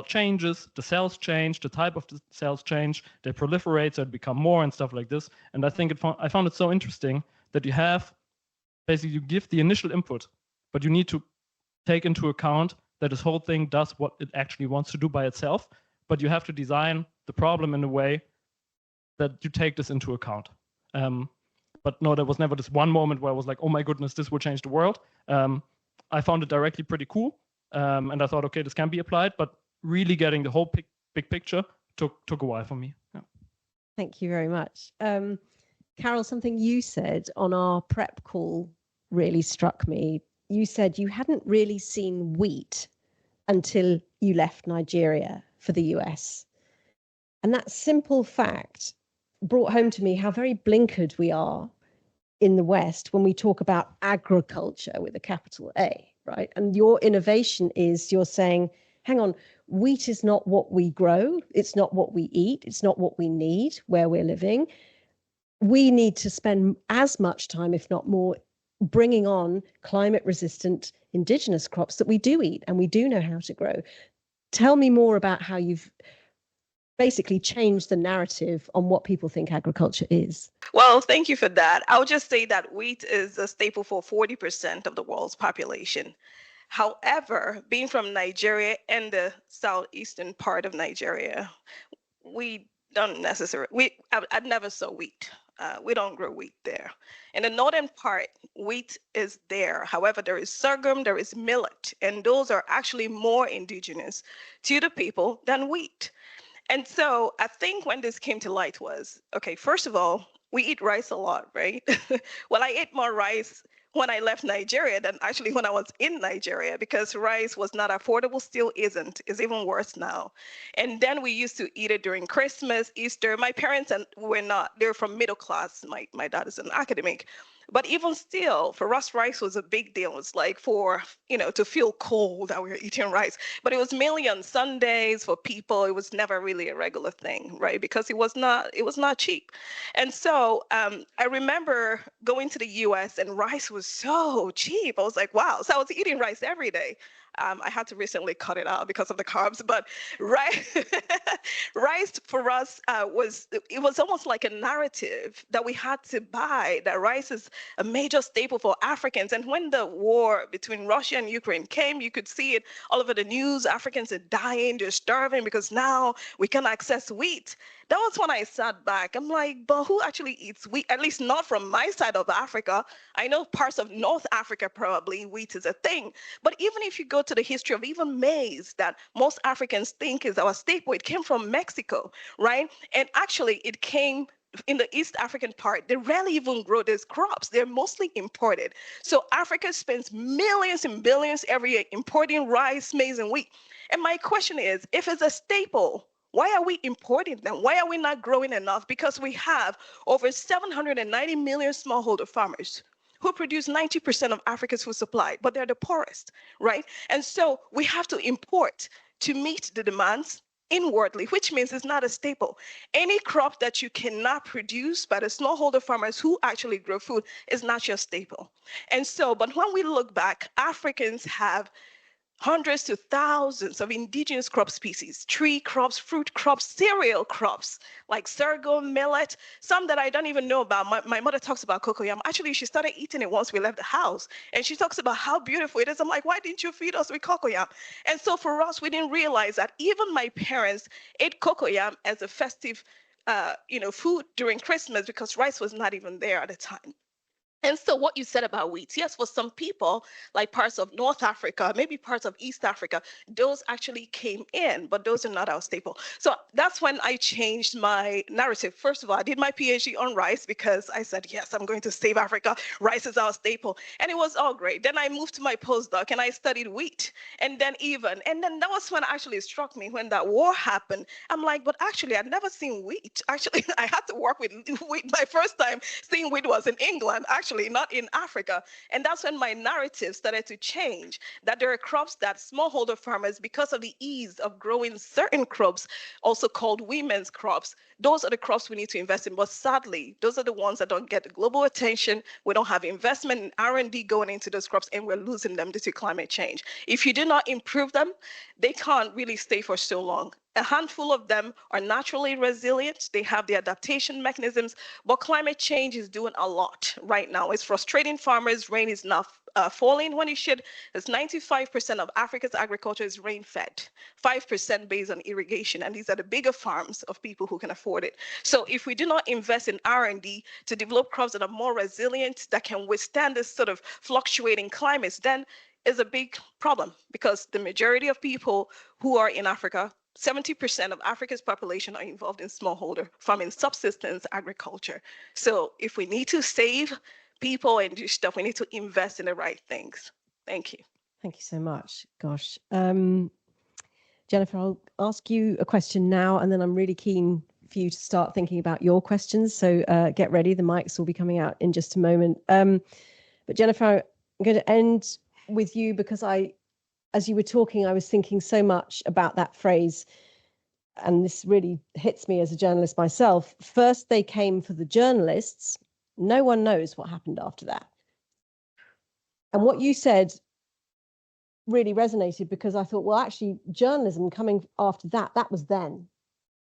E: changes, the cells change, the type of the cells change, they proliferate, so it become more and stuff like this. And I think I found it so interesting that you have, basically you give the initial input, but you need to take into account that this whole thing does what it actually wants to do by itself, but you have to design the problem in a way that you take this into account. But no, there was never this one moment where I was like, oh my goodness, this will change the world. I found it directly pretty cool. And I thought, okay, this can be applied, but really getting the whole big picture took a while for me. Yeah.
A: Thank you very much. Carol, something you said on our prep call really struck me. You said you hadn't really seen wheat until you left Nigeria for the US. And that simple fact brought home to me how very blinkered we are in the West when we talk about agriculture with a capital A, right? And your innovation is you're saying, hang on, wheat is not what we grow. It's not what we eat. It's not what we need where we're living. We need to spend as much time, if not more, bringing on climate resistant indigenous crops that we do eat and we do know how to grow. Tell me more about how you've basically changed the narrative on what people think agriculture is.
C: Well, thank you for that. I'll just say that wheat is a staple for 40% of the world's population. However, being from Nigeria and the southeastern part of Nigeria, we don't necessarily, I never saw wheat. We don't grow wheat there. In the northern part, wheat is there. However, there is sorghum, there is millet, and those are actually more indigenous to the people than wheat. And so I think when this came to light was, okay, first of all, we eat rice a lot, right? Well, I ate more rice when I left Nigeria than actually when I was in Nigeria, because rice was not affordable, still isn't, is even worse now. And then we used to eat it during Christmas, Easter. My parents were not, they're from middle class. My dad is an academic. But even still, for us, rice was a big deal. It was like for, to feel cold that we were eating rice. But it was mainly on Sundays for people. It was never really a regular thing, right? Because it was not cheap. And so I remember going to the US and rice was so cheap. I was like, wow. So I was eating rice every day. I had to recently cut it out because of the carbs, but rice for us was almost like a narrative that we had to buy, that rice is a major staple for Africans. And when the war between Russia and Ukraine came, you could see it all over the news. Africans are dying, they're starving because now we can access wheat. That was when I sat back. I'm like, but who actually eats wheat? At least not from my side of Africa. I know parts of North Africa, probably wheat is a thing. But even if you go to the history of even maize that most Africans think is our staple, it came from Mexico, right? And actually it came in the East African part. They rarely even grow these crops. They're mostly imported. So Africa spends millions and billions every year importing rice, maize, and wheat. And my question is, if it's a staple, why are we importing them? Why are we not growing enough? Because we have over 790 million smallholder farmers who produce 90% of Africa's food supply, but they're the poorest, right? And so we have to import to meet the demands inwardly, which means it's not a staple. Any crop that you cannot produce by the smallholder farmers who actually grow food is not your staple. And so, but when we look back, Africans have hundreds to thousands of indigenous crop species, tree crops, fruit crops, cereal crops, like sorghum, millet, some that I don't even know about. My mother talks about cocoyam. Actually, she started eating it once we left the house, and she talks about how beautiful it is. I'm like, why didn't you feed us with cocoyam? And so for us, we didn't realize that even my parents ate cocoyam as a festive food during Christmas, because rice was not even there at the time. And so what you said about wheat, yes, for some people, like parts of North Africa, maybe parts of East Africa, those actually came in, but those are not our staple. So that's when I changed my narrative. First of all, I did my PhD on rice because I said, yes, I'm going to save Africa. Rice is our staple. And it was all great. Then I moved to my postdoc and I studied wheat. And then that was when actually it struck me when that war happened. I'm like, but actually, I'd never seen wheat. Actually, I had to work with wheat. My first time seeing wheat was in England, actually, not in Africa. And that's when my narrative started to change, that there are crops that smallholder farmers, because of the ease of growing certain crops, also called women's crops, those are the crops we need to invest in. But sadly, those are the ones that don't get the global attention. We don't have investment in R&D going into those crops, and we're losing them due to climate change. If you do not improve them, they can't really stay for so long. A handful of them are naturally resilient. They have the adaptation mechanisms, but climate change is doing a lot right now. It's frustrating farmers. Rain is not falling when it should. It's 95% of Africa's agriculture is rain-fed, 5% based on irrigation, and these are the bigger farms of people who can afford it. So if we do not invest in R&D to develop crops that are more resilient, that can withstand this sort of fluctuating climates, then is a big problem, because the majority of people who are in Africa, 70% of Africa's population are involved in smallholder farming, subsistence agriculture. So if we need to save people and do stuff, we need to invest in the right things. Thank you.
A: Thank you so much. Gosh. Jennifer, I'll ask you a question now, and then I'm really keen for you to start thinking about your questions. So get ready. The mics will be coming out in just a moment. But Jennifer, I'm going to end with you, because as you were talking, I was thinking so much about that phrase, and this really hits me as a journalist myself. First, they came for the journalists. No one knows what happened after that. And what you said really resonated, because I thought, well, actually, journalism coming after that, that was then.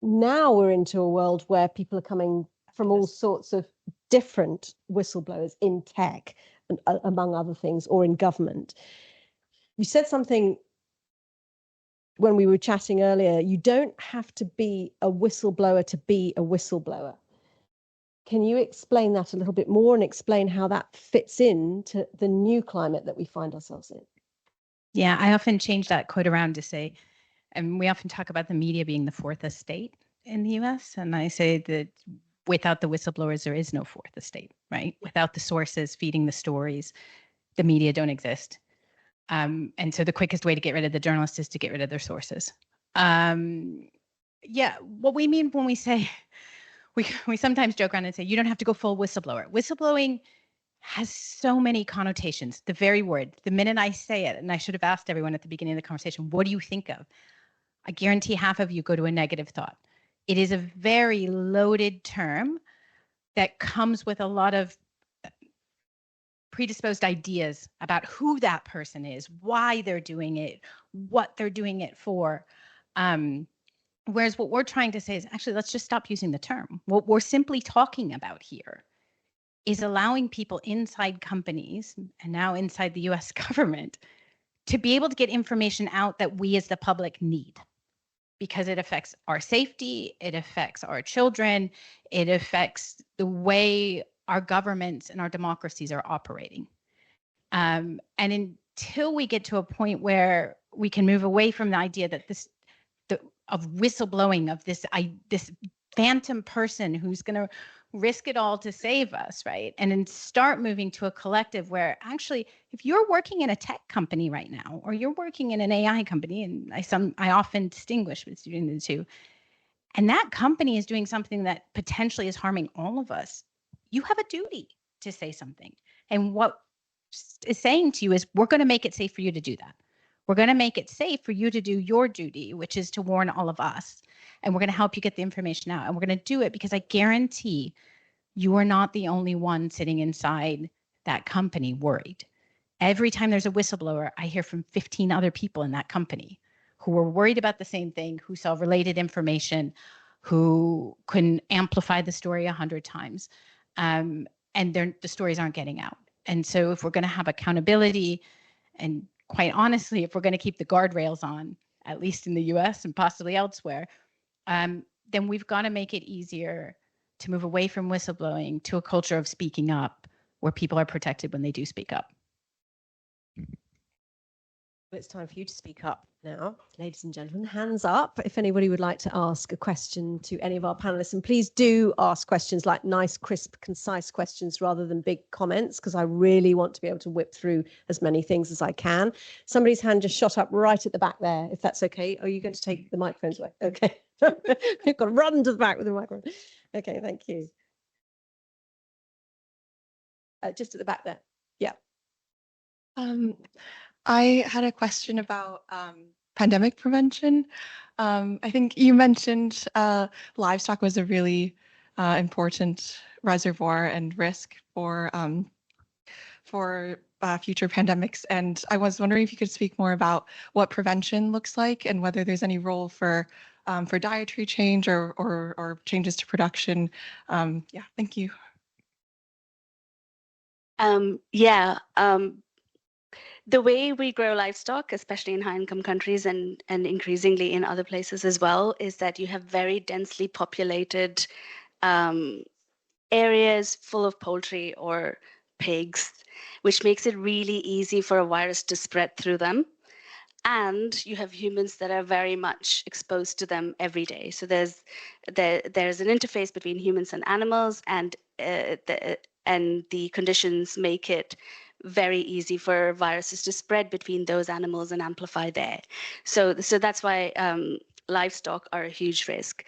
A: Now we're into a world where people are coming from all sorts of different whistleblowers in tech, among other things, or in government. You said something when we were chatting earlier. You don't have to be a whistleblower to be a whistleblower. Can you explain that a little bit more and explain how that fits into the new climate that we find ourselves in?
B: Yeah, I often change that quote around to say, and we often talk about the media being the fourth estate in the US. And I say that without the whistleblowers, there is no fourth estate, right? Without the sources feeding the stories, the media don't exist. And so the quickest way to get rid of the journalists is to get rid of their sources. Yeah, what we mean when we say, we sometimes joke around and say, you don't have to go full whistleblower. Whistleblowing has so many connotations. The very word, the minute I say it, and I should have asked everyone at the beginning of the conversation, what do you think of? I guarantee half of you go to a negative thought. It is a very loaded term that comes with a lot of predisposed ideas about who that person is, why they're doing it, what they're doing it for. Whereas what we're trying to say is, actually, let's just stop using the term. What we're simply talking about here is allowing people inside companies, and now inside the US government, to be able to get information out that we as the public need, because it affects our safety, it affects our children, it affects the way our governments and our democracies are operating. And until we get to a point where we can move away from the idea that of whistleblowing, of this phantom person who's going to risk it all to save us, right? And then start moving to a collective where actually, if you're working in a tech company right now, or you're working in an AI company, and I often distinguish between the two, and that company is doing something that potentially is harming all of us, you have a duty to say something. And what is saying to you is, we're going to make it safe for you to do that. We're going to make it safe for you to do your duty, which is to warn all of us. And we're going to help you get the information out. And we're going to do it because I guarantee you are not the only one sitting inside that company worried. every time there's a whistleblower, I hear from 15 other people in that company who were worried about the same thing, who saw related information, who couldn't amplify the story 100 times. And the stories aren't getting out. And so if we're going to have accountability, and quite honestly, if we're going to keep the guardrails on, at least in the US and possibly elsewhere, then we've got to make it easier to move away from whistleblowing to a culture of speaking up, where people are protected when they do speak up.
A: It's time for you to speak up now, ladies and gentlemen. Hands up if anybody would like to ask a question to any of our panelists. And please do ask questions, like nice, crisp, concise questions rather than big comments, because I really want to be able to whip through as many things as I can. Somebody's hand just shot up right at the back there, if that's okay. Are you going to take the microphones away? Okay. You've got to run to the back with the microphone. Okay, thank you. Just at the back there. Yeah.
G: I had a question about pandemic prevention. I think you mentioned livestock was a really important reservoir and risk for future pandemics. And I was wondering if you could speak more about what prevention looks like and whether there's any role for dietary change or changes to production. Yeah, thank you.
D: The way we grow livestock, especially in high-income countries and increasingly in other places as well, is that you have very densely populated areas full of poultry or pigs, which makes it really easy for a virus to spread through them. And you have humans that are very much exposed to them every day. So there's an interface between humans and animals, and the conditions make it very easy for viruses to spread between those animals and amplify there. So that's why livestock are a huge risk,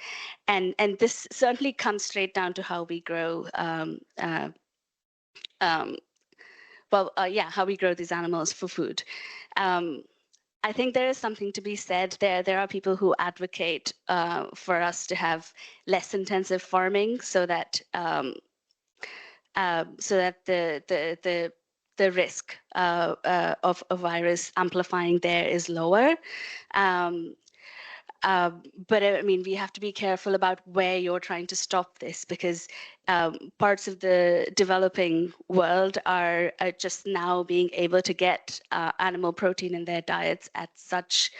D: and this certainly comes straight down to how we grow. How we grow these animals for food. I think there is something to be said there. There are people who advocate for us to have less intensive farming, so that the risk of a virus amplifying there is lower. But I mean, we have to be careful about where you're trying to stop this, because parts of the developing world are just now being able to get animal protein in their diets at such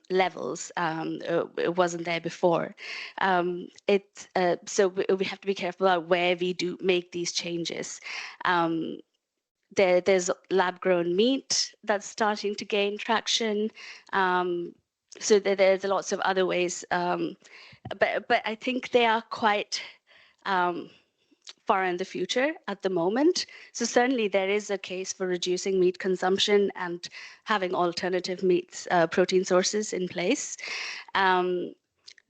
D: levels. It wasn't there before. So we have to be careful about where we do make these changes. There's lab-grown meat that's starting to gain traction. So there's lots of other ways, but I think they are quite far in the future at the moment. So certainly there is a case for reducing meat consumption and having alternative meats, protein sources in place.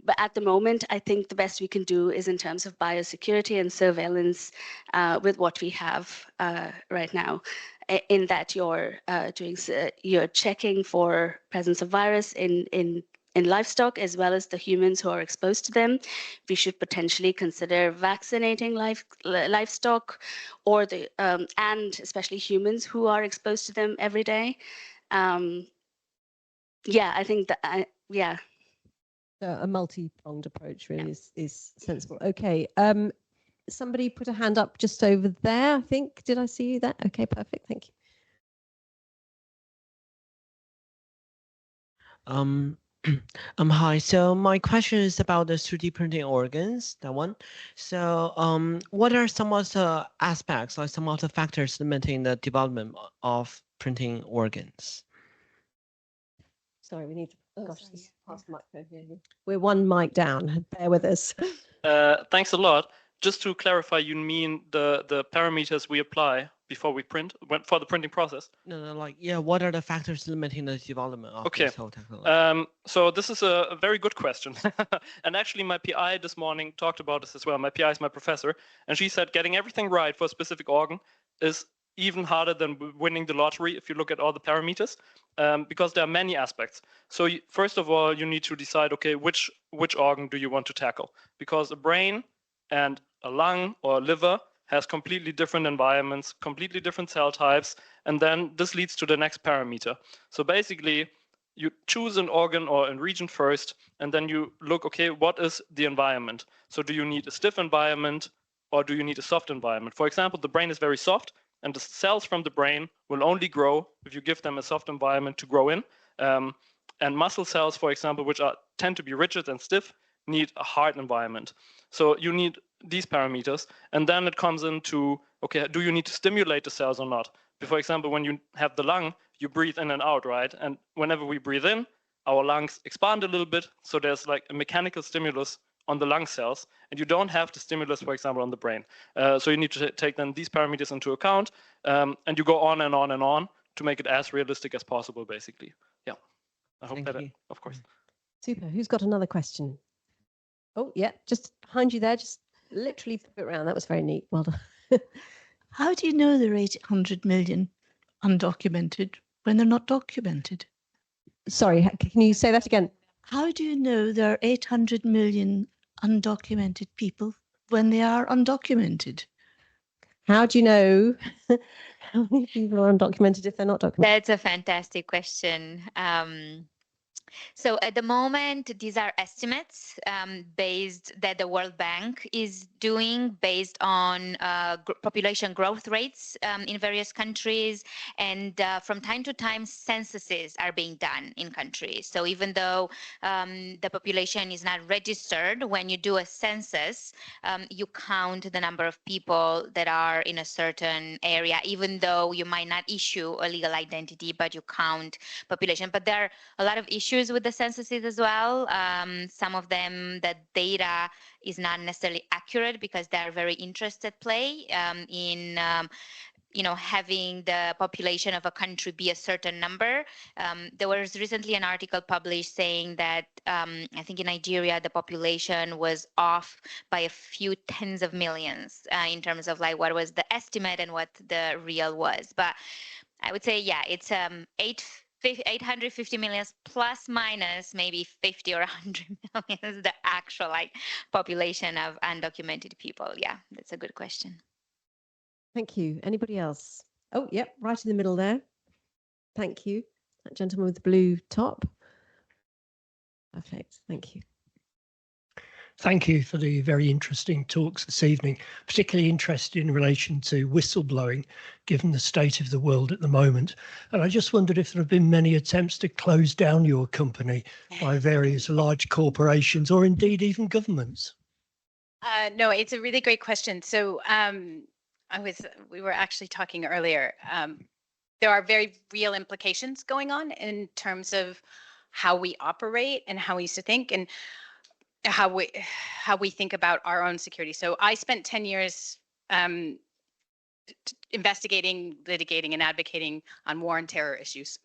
D: But at the moment, I think the best we can do is in terms of biosecurity and surveillance with what we have right now, in that you're checking for presence of virus in livestock, as well as the humans who are exposed to them. We should potentially consider vaccinating livestock, or and especially humans who are exposed to them every day. I think that
A: a multi-pronged approach really is sensible. Okay, somebody put a hand up just over there, I think. Did I see you there? Okay, perfect, thank you.
H: Hi. So my question is about the 3D printing organs, that one. So what are some of the aspects, or some of the factors limiting the development of printing organs?
A: Sorry, we need to pass the microphone here. We're one mic down. Bear with us.
E: Thanks a lot. Just to clarify, you mean the parameters we apply before we print, for the printing process?
H: No, what are the factors limiting the development of this whole technology?
E: So this is a very good question. And actually my PI this morning talked about this as well. My PI is my professor, and she said getting everything right for a specific organ is even harder than winning the lottery if you look at all the parameters, because there are many aspects. So first of all, you need to decide, okay, which organ do you want to tackle? Because a brain and a lung or a liver has completely different environments, completely different cell types, and then this leads to the next parameter. So basically, you choose an organ or a region first, and then you look, okay, what is the environment? So do you need a stiff environment or do you need a soft environment? For example, the brain is very soft, and the cells from the brain will only grow if you give them a soft environment to grow in. And muscle cells, for example, which tend to be rigid and stiff, need a hard environment. So you need these parameters, and then it comes into, okay, do you need to stimulate the cells or not? For example, when you have the lung, you breathe in and out, right? And whenever we breathe in, our lungs expand a little bit, so there's like a mechanical stimulus on the lung cells, and you don't have the stimulus, for example, on the brain. So you need to take then these parameters into account, and you go on and on and on to make it as realistic as possible, basically. Yeah, I hope that, of course.
A: Super. Who's got another question? Oh, yeah, just behind you there, just literally flip it around. That was very neat. Well done.
I: How do you know there are 800 million undocumented when they're not documented?
A: Sorry, can you say that again?
I: How do you know there are 800 million undocumented people when they are undocumented?
A: How do you know how many people are undocumented if they're not documented?
F: That's a fantastic question. So at the moment, these are estimates based that the World Bank is doing based on population growth rates in various countries. And from time to time, censuses are being done in countries. So even though the population is not registered, when you do a census, you count the number of people that are in a certain area, even though you might not issue a legal identity, but you count population. But there are a lot of issues with the censuses as well. Some of them, the data is not necessarily accurate because they're very interested play in having the population of a country be a certain number. There was recently an article published saying that I think in Nigeria, the population was off by a few tens of millions in terms of like what was the estimate and what the real was. But I would say, yeah, it's 850 million plus minus maybe 50 or 100 million is the actual like population of undocumented people. Yeah, that's a good question.
A: Thank you. Anybody else? Oh, yep, right in the middle there. Thank you. That gentleman with the blue top. Perfect. Thank you.
J: Thank you for the very interesting talks this evening, particularly interested in relation to whistleblowing, given the state of the world at the moment. And I just wondered if there have been many attempts to close down your company by various large corporations or indeed even governments.
B: No, it's a really great question. So we were actually talking earlier. There are very real implications going on in terms of how we operate and how we used to think and how we think about our own security. So I spent 10 years investigating, litigating, and advocating on war and terror issues.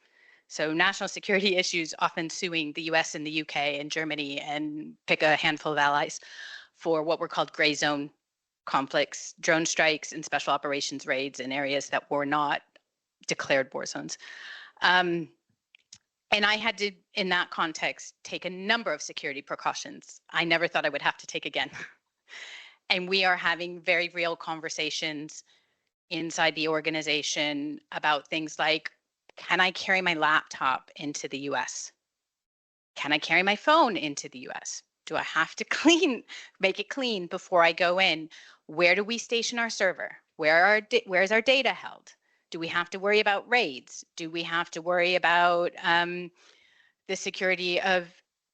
B: So national security issues, often suing the US and the UK and Germany and pick a handful of allies for what were called gray zone conflicts, drone strikes, and special operations raids in areas that were not declared war zones. And I had to, in that context, take a number of security precautions I never thought I would have to take again. And we are having very real conversations inside the organization about things like, can I carry my laptop into the US? Can I carry my phone into the US? Do I have to make it clean before I go in? Where do we station our server? Where's our data held? Do we have to worry about raids? Do we have to worry about the security of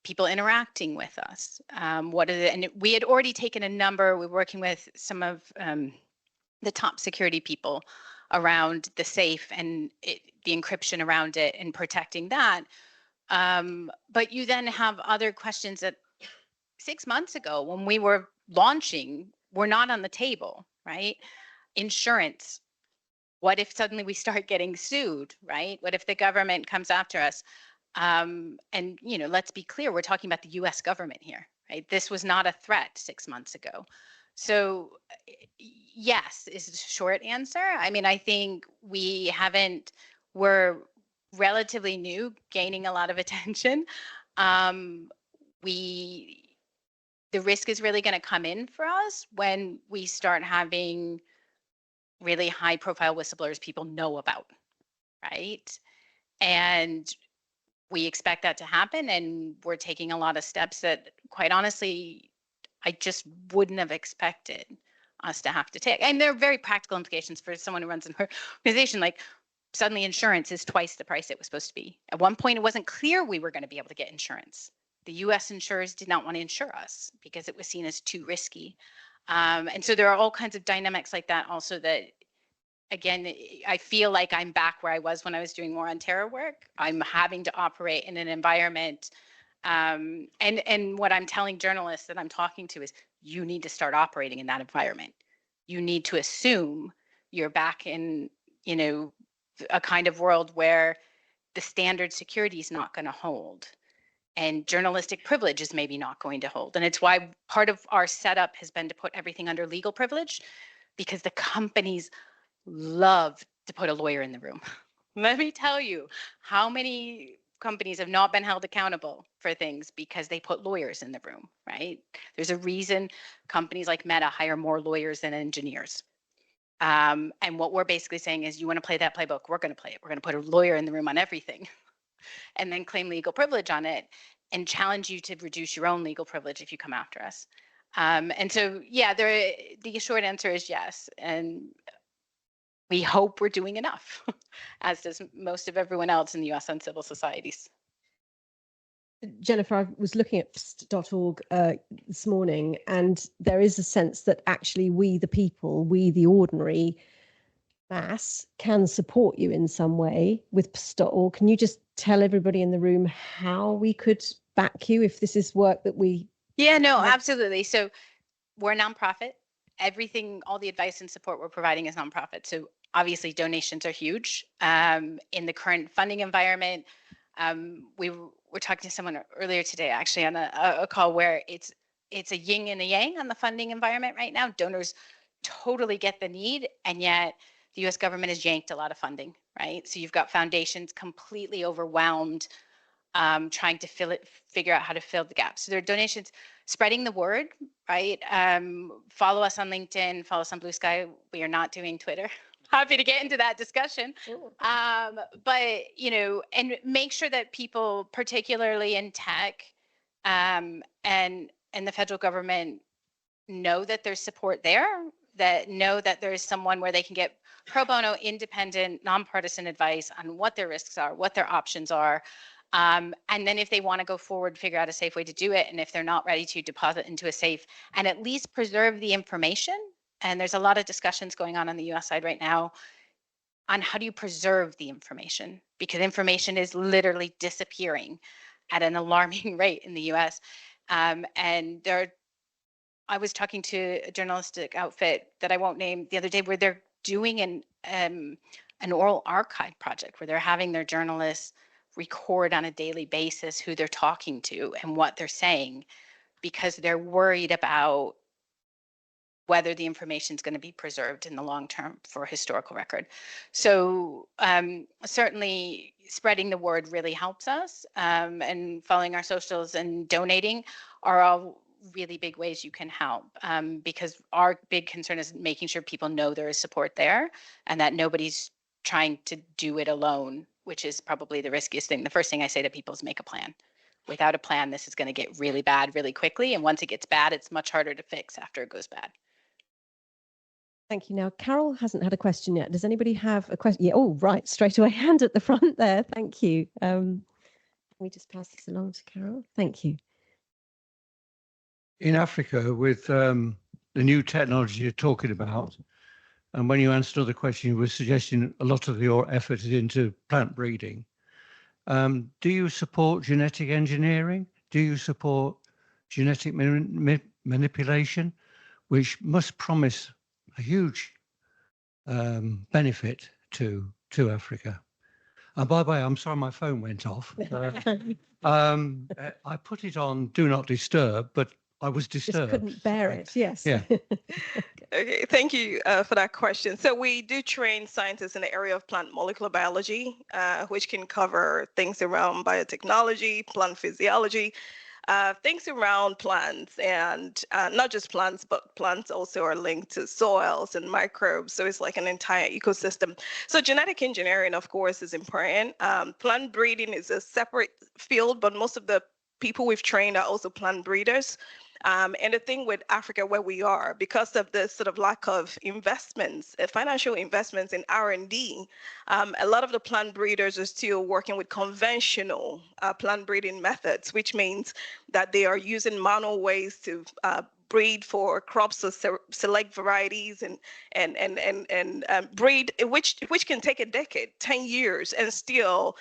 B: people interacting with us? What is it? And we had already taken a number. We're working with some of the top security people around the safe and the encryption around it and protecting that. But you then have other questions that 6 months ago when we were launching were not on the table, right? Insurance. What if suddenly we start getting sued, right? What if the government comes after us? And, let's be clear, we're talking about the US government here, right? This was not a threat 6 months ago. So yes, is the short answer. I mean, I think we're relatively new, gaining a lot of attention. The risk is really going to come in for us when we start having really high profile whistleblowers people know about, right? And we expect that to happen, and we're taking a lot of steps that, quite honestly, I just wouldn't have expected us to have to take. And there are very practical implications for someone who runs an organization. Like, suddenly insurance is twice the price it was supposed to be. At one point, it wasn't clear we were going to be able to get insurance. The US insurers did not want to insure us because it was seen as too risky. And so there are all kinds of dynamics like that also that, again, I feel like I'm back where I was when I was doing more on terror work. I'm having to operate in an environment. And what I'm telling journalists that I'm talking to is, you need to start operating in that environment. You need to assume you're back in, a kind of world where the standard security is not going to hold, and journalistic privilege is maybe not going to hold. And it's why part of our setup has been to put everything under legal privilege, because the companies love to put a lawyer in the room. Let me tell you how many companies have not been held accountable for things because they put lawyers in the room, right? There's a reason companies like Meta hire more lawyers than engineers. And what we're basically saying is, you want to play that playbook, we're going to play it. We're going to put a lawyer in the room on everything and then claim legal privilege on it and challenge you to reduce your own legal privilege if you come after us. And so, yeah, the short answer is yes. And we hope we're doing enough, as does most of everyone else in the US on civil societies.
A: Jennifer, I was looking at pst.org this morning, and there is a sense that actually we, the people, we, the ordinary mass, can support you in some way with pst.org. Can you just tell everybody in the room how we could back you if this is work that we...
B: Yeah, no, absolutely. So we're a nonprofit. Everything, all the advice and support we're providing is nonprofit. So obviously donations are huge. In the current funding environment, we were talking to someone earlier today, actually, on a call where it's a yin and a yang on the funding environment right now. Donors totally get the need, and yet the US government has yanked a lot of funding, right? So you've got foundations completely overwhelmed, trying to figure out how to fill the gaps. So there are donations, spreading the word, right? Follow us on LinkedIn, follow us on Blue Sky. We are not doing Twitter. Happy to get into that discussion. But, and make sure that people, particularly in tech, and the federal government, know that there's support there, that know that there's someone where they can get pro bono, independent, nonpartisan advice on what their risks are, what their options are. And then if they want to go forward, figure out a safe way to do it. And if they're not ready to, deposit into a safe and at least preserve the information. And there's a lot of discussions going on the US side right now on how do you preserve the information, because information is literally disappearing at an alarming rate in the US. And I was talking to a journalistic outfit that I won't name the other day, where they're doing an oral archive project where they're having their journalists record on a daily basis who they're talking to and what they're saying, because they're worried about whether the information is going to be preserved in the long term for historical record. So certainly spreading the word really helps us, and following our socials and donating are all really big ways you can help, because our big concern is making sure people know there is support there and that nobody's trying to do it alone, which is probably the riskiest thing. The first thing I say to people is make a plan. Without a plan, this is going to get really bad really quickly. And once it gets bad, it's much harder to fix after it goes bad.
A: Thank you. Now, Carol hasn't had a question yet. Does anybody have a question? Yeah. Oh, right. Straight away. Hand at the front there. Thank you. Can we just pass this along to Carol? Thank you.
K: In Africa, with the new technology you're talking about, and when you answered the question, you were suggesting a lot of your effort is into plant breeding. Do you support genetic engineering? Do you support genetic manipulation, which must promise a huge benefit to Africa? And by the way, I'm sorry my phone went off. I put it on Do Not Disturb, but I was disturbed.
A: Just couldn't bear it, yes.
K: Yeah.
C: Okay, thank you for that question. So we do train scientists in the area of plant molecular biology, which can cover things around biotechnology, plant physiology. things around plants, and not just plants, but plants also are linked to soils and microbes. So it's like an entire ecosystem. So genetic engineering, of course, is important. Plant breeding is a separate field, but most of the people we've trained are also plant breeders. And the thing with Africa, where we are, because of the sort of lack of investments, financial investments in R&D, a lot of the plant breeders are still working with conventional plant breeding methods, which means that they are using manual ways to breed for crops or select varieties and breed, which can take a decade, 10 years, and still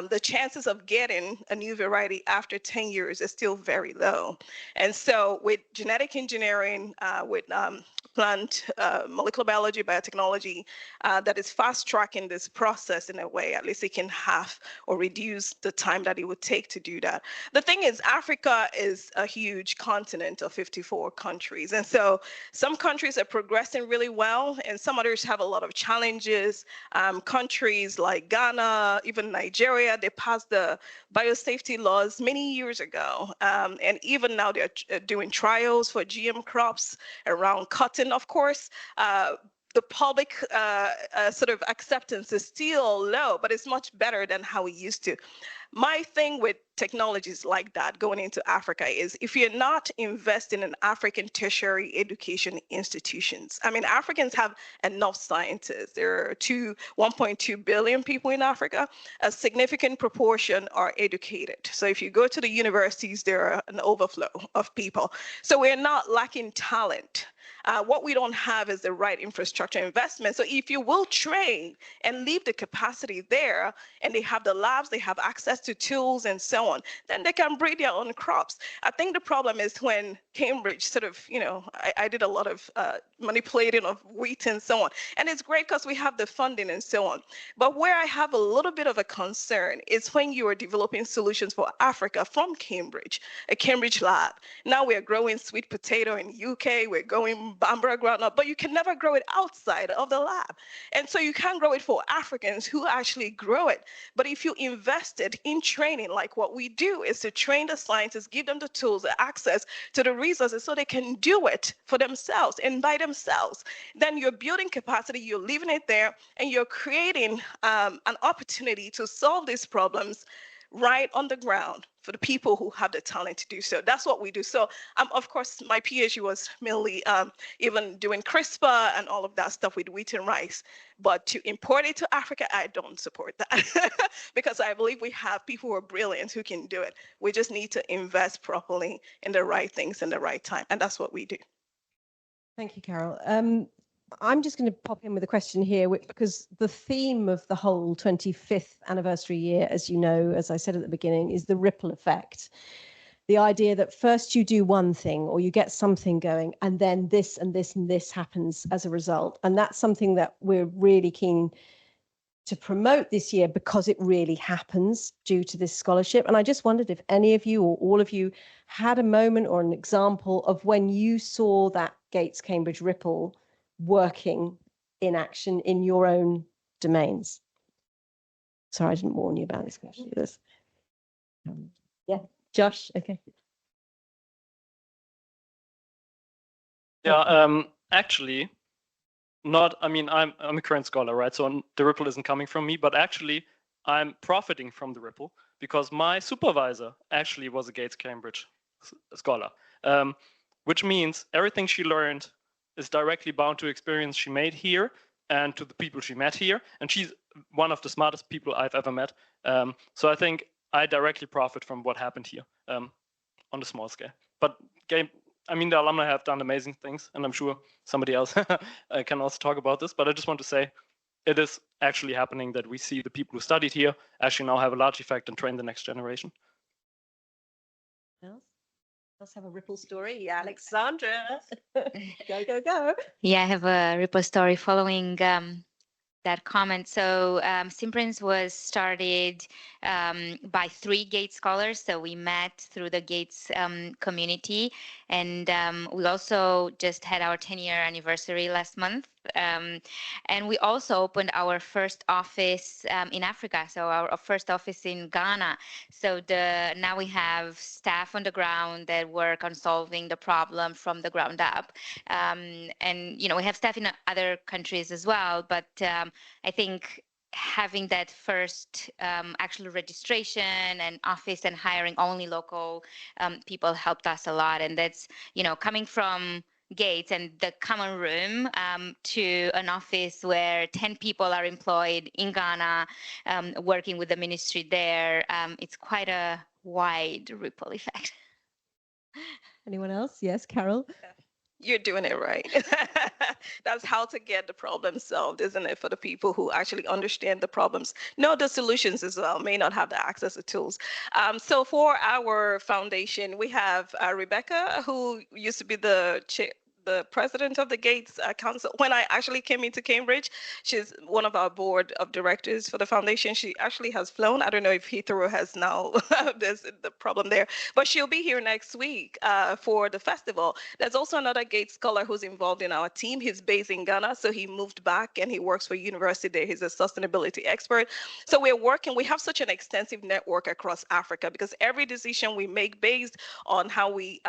C: the chances of getting a new variety after 10 years is still very low. And so with genetic engineering, with plant molecular biology, biotechnology, that is fast tracking this process in a way, at least it can half or reduce the time that it would take to do that. The thing is, Africa is a huge continent of 54 countries. And so some countries are progressing really well, and some others have a lot of challenges. Countries like Ghana, even Nigeria, they passed the biosafety laws many years ago. And even now they're doing trials for GM crops around cotton, of course. The public sort of acceptance is still low, but it's much better than how it used to. My thing with technologies like that going into Africa is if you're not investing in African tertiary education institutions, I mean, Africans have enough scientists. There are 1.2 billion people in Africa. A significant proportion are educated. So if you go to the universities, there are an overflow of people. So we're not lacking talent. What we don't have is the right infrastructure investment. So if you will train and leave the capacity there, and they have the labs, they have access to tools and so on, then they can breed their own crops. I think the problem is when Cambridge sort of, I did a lot of manipulating of wheat and so on. And it's great because we have the funding and so on. But where I have a little bit of a concern is when you are developing solutions for Africa from Cambridge, a Cambridge lab. Now we are growing sweet potato in UK, we're growing Bambara groundnut, but you can never grow it outside of the lab. And so you can't grow it for Africans who actually grow it. But if you invested in training, like what we do is to train the scientists, give them the tools, the access to the resources so they can do it for themselves and by themselves, then you're building capacity, you're leaving it there, and you're creating an opportunity to solve these problems right on the ground for the people who have the talent to do so. That's what we do. So, of course, my PhD was mainly even doing CRISPR and all of that stuff with wheat and rice. But to import it to Africa, I don't support that because I believe we have people who are brilliant who can do it. We just need to invest properly in the right things in the right time. And that's what we do.
A: Thank you, Carol. I'm just going to pop in with a question here because the theme of the whole 25th anniversary year, as you know, as I said at the beginning, is the ripple effect. The idea that first you do one thing or you get something going and then this and this and this happens as a result. And that's something that we're really keen to promote this year because it really happens due to this scholarship. And I just wondered if any of you or all of you had a moment or an example of when you saw that Gates Cambridge ripple working in action in your own domains. Sorry, I didn't warn you about this question. Yeah, Josh, okay.
E: Yeah, actually, not, I mean, I'm a current scholar, right? So the ripple isn't coming from me, but actually I'm profiting from the ripple because my supervisor actually was a Gates Cambridge scholar, which means everything she learned is directly bound to experience she made here and to the people she met here. And she's one of the smartest people I've ever met. So I think I directly profit from what happened here on a small scale. But I mean, the alumni have done amazing things, and I'm sure somebody else can also talk about this. But I just want to say it is actually happening that we see the people who studied here actually now have a large effect and train the next generation.
A: Let's have a ripple story. Yeah, Alexandra. Go.
F: Yeah, I have a ripple story following that comment. So Simprints was started by 3 Gates scholars. So we met through the Gates community. And we also just had our 10-year anniversary last month. And we also opened our first office in Africa, so our first office in Ghana. So now we have staff on the ground that work on solving the problem from the ground up. And we have staff in other countries as well, but I think having that first actual registration and office and hiring only local people helped us a lot. And that's, coming from Gates and the common room to an office where 10 people are employed in Ghana, working with the ministry there. It's quite a wide ripple effect.
A: Anyone else? Yes, Carol?
C: You're doing it right. That's how to get the problem solved, isn't it? For the people who actually understand the problems, know the solutions as well, may not have the access to tools. So for our foundation, we have Rebecca, who used to be the president of the Gates Council. When I actually came into Cambridge, she's one of our board of directors for the foundation. She actually has flown. I don't know if Heathrow has now, there's the problem there, but she'll be here next week for the festival. There's also another Gates scholar who's involved in our team. He's based in Ghana, so he moved back and he works for university there. He's a sustainability expert. So we have such an extensive network across Africa because every decision we make based on how we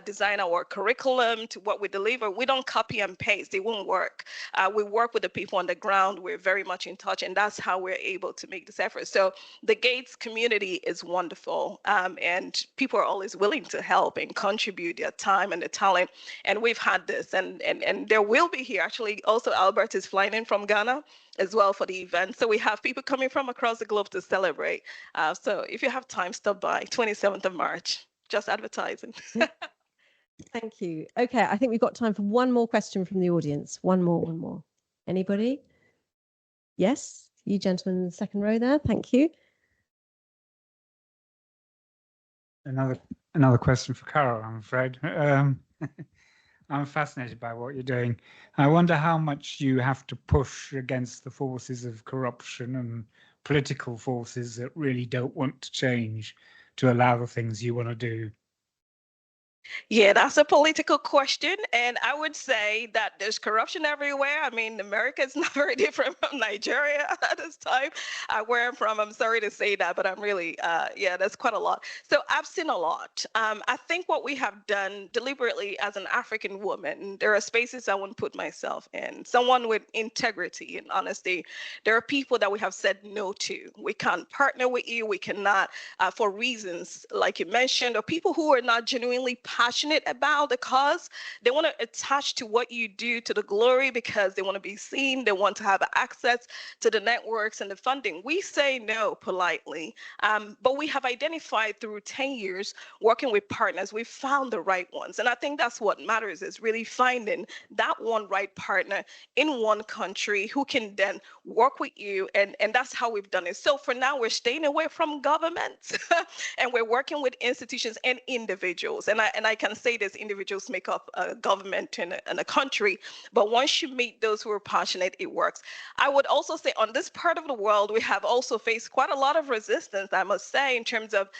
C: design our curriculum to what we deliver, we don't copy and paste. It won't work. We work with the people on the ground. We're very much in touch, and that's how we're able to make this effort. So the Gates community is wonderful, and people are always willing to help and contribute their time and their talent. And we've had this, and there will be here. Actually, also Albert is flying in from Ghana as well for the event. So we have people coming from across the globe to celebrate. So if you have time, stop by 27th of March. Just advertising.
A: Thank you. Okay, I think we've got time for one more question from the audience. One more. Anybody? Yes, you gentlemen in the second row there. Thank you.
L: Another question for Carol, I'm afraid. I'm fascinated by what you're doing. I wonder how much you have to push against the forces of corruption and political forces that really don't want to change to allow the things you want to do.
C: Yeah, that's a political question. And I would say that there's corruption everywhere. I mean, America is not very different from Nigeria at this time. Where I'm from, I'm sorry to say that, but I'm really, that's quite a lot. So I've seen a lot. I think what we have done deliberately as an African woman, there are spaces I wouldn't put myself in. Someone with integrity and honesty. There are people that we have said no to. We can't partner with you. We cannot, for reasons like you mentioned, or people who are not genuinely passionate about the cause. They want to attach to what you do, to the glory, because they want to be seen. They want to have access to the networks and the funding. We say no politely, but we have identified through 10 years working with partners, we've found the right ones. And I think that's what matters, is really finding that one right partner in one country who can then work with you. And that's how we've done it. So for now, we're staying away from government and we're working with institutions and individuals. And I can say this, individuals make up a government and a country, but once you meet those who are passionate, it works. I would also say on this part of the world, we have also faced quite a lot of resistance, I must say, in terms of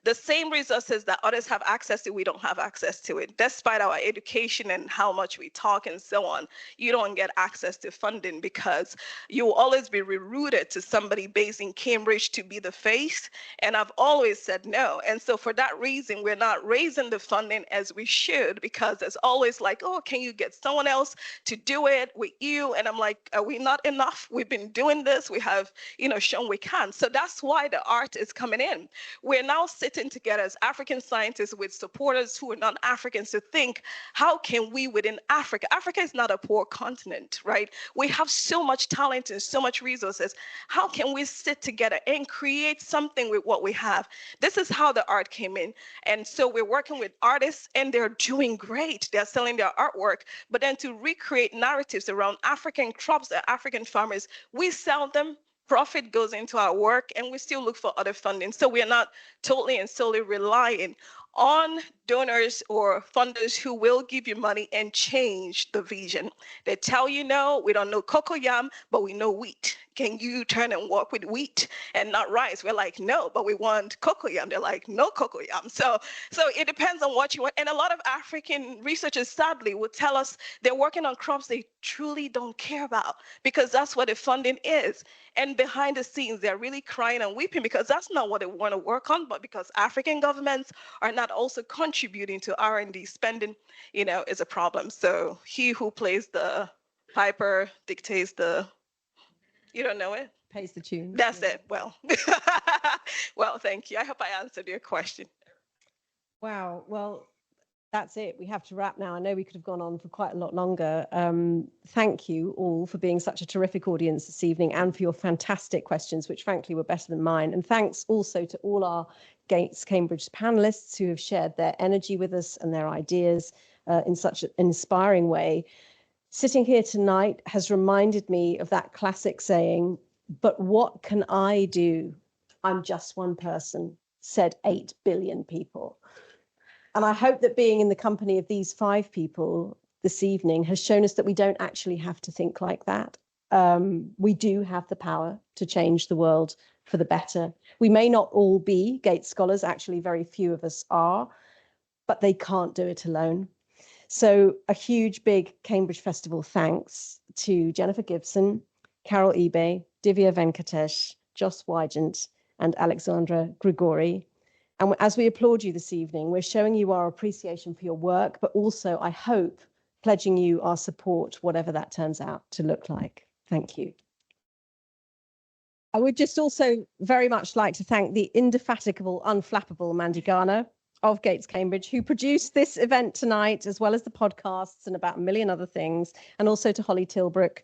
C: the same resources that others have access to, we don't have access to it. Despite our education and how much we talk and so on, you don't get access to funding because you will always be rerouted to somebody based in Cambridge to be the face. And I've always said no. And so for that reason, we're not raising the funding as we should, because it's always like, oh, can you get someone else to do it with you? And I'm like, are we not enough? We've been doing this. We have, shown we can. So that's why the art is coming in. We're now sitting together as African scientists with supporters who are non-Africans to think, how can we within Africa? Africa is not a poor continent, right? We have so much talent and so much resources. How can we sit together and create something with what we have? This is how the art came in. And so we're working with artists and they're doing great. They're selling their artwork, but then to recreate narratives around African crops and African farmers, we sell them. Profit goes into our work and we still look for other funding. So we're not totally and solely relying on donors or funders who will give you money and change the vision. They tell you, no, we don't know cocoyam, but we know wheat. Can you turn and work with wheat and not rice? We're like, no, but we want cocoyam. They're like, no cocoyam. So it depends on what you want. And a lot of African researchers, sadly, would tell us they're working on crops they truly don't care about because that's what the funding is. And behind the scenes, they're really crying and weeping because that's not what they want to work on, but because African governments are not also contributing to R&D spending, is a problem. So he who plays the piper dictates the, you don't know it?
A: Pays the tune.
C: That's it. Well, well, thank you. I hope I answered your question.
A: Wow. Well, that's it. We have to wrap now. I know we could have gone on for quite a lot longer. Thank you all for being such a terrific audience this evening and for your fantastic questions, which frankly were better than mine. And thanks also to all our Gates Cambridge panelists who have shared their energy with us and their ideas in such an inspiring way. Sitting here tonight has reminded me of that classic saying, but what can I do? I'm just one person, said 8 billion people. And I hope that being in the company of these 5 people this evening has shown us that we don't actually have to think like that. We do have the power to change the world for the better. We may not all be Gates scholars, actually very few of us are, but they can't do it alone. So a huge, big Cambridge Festival thanks to Jennifer Gibson, Carol Ebay, Divya Venkatesh, Joss Wygant, and Alexandra Grigori. And as we applaud you this evening, we're showing you our appreciation for your work, but also, I hope, pledging you our support, whatever that turns out to look like. Thank you. I would just also very much like to thank the indefatigable, unflappable Mandy Garner of Gates Cambridge, who produced this event tonight, as well as the podcasts and about a million other things, and also to Holly Tilbrook,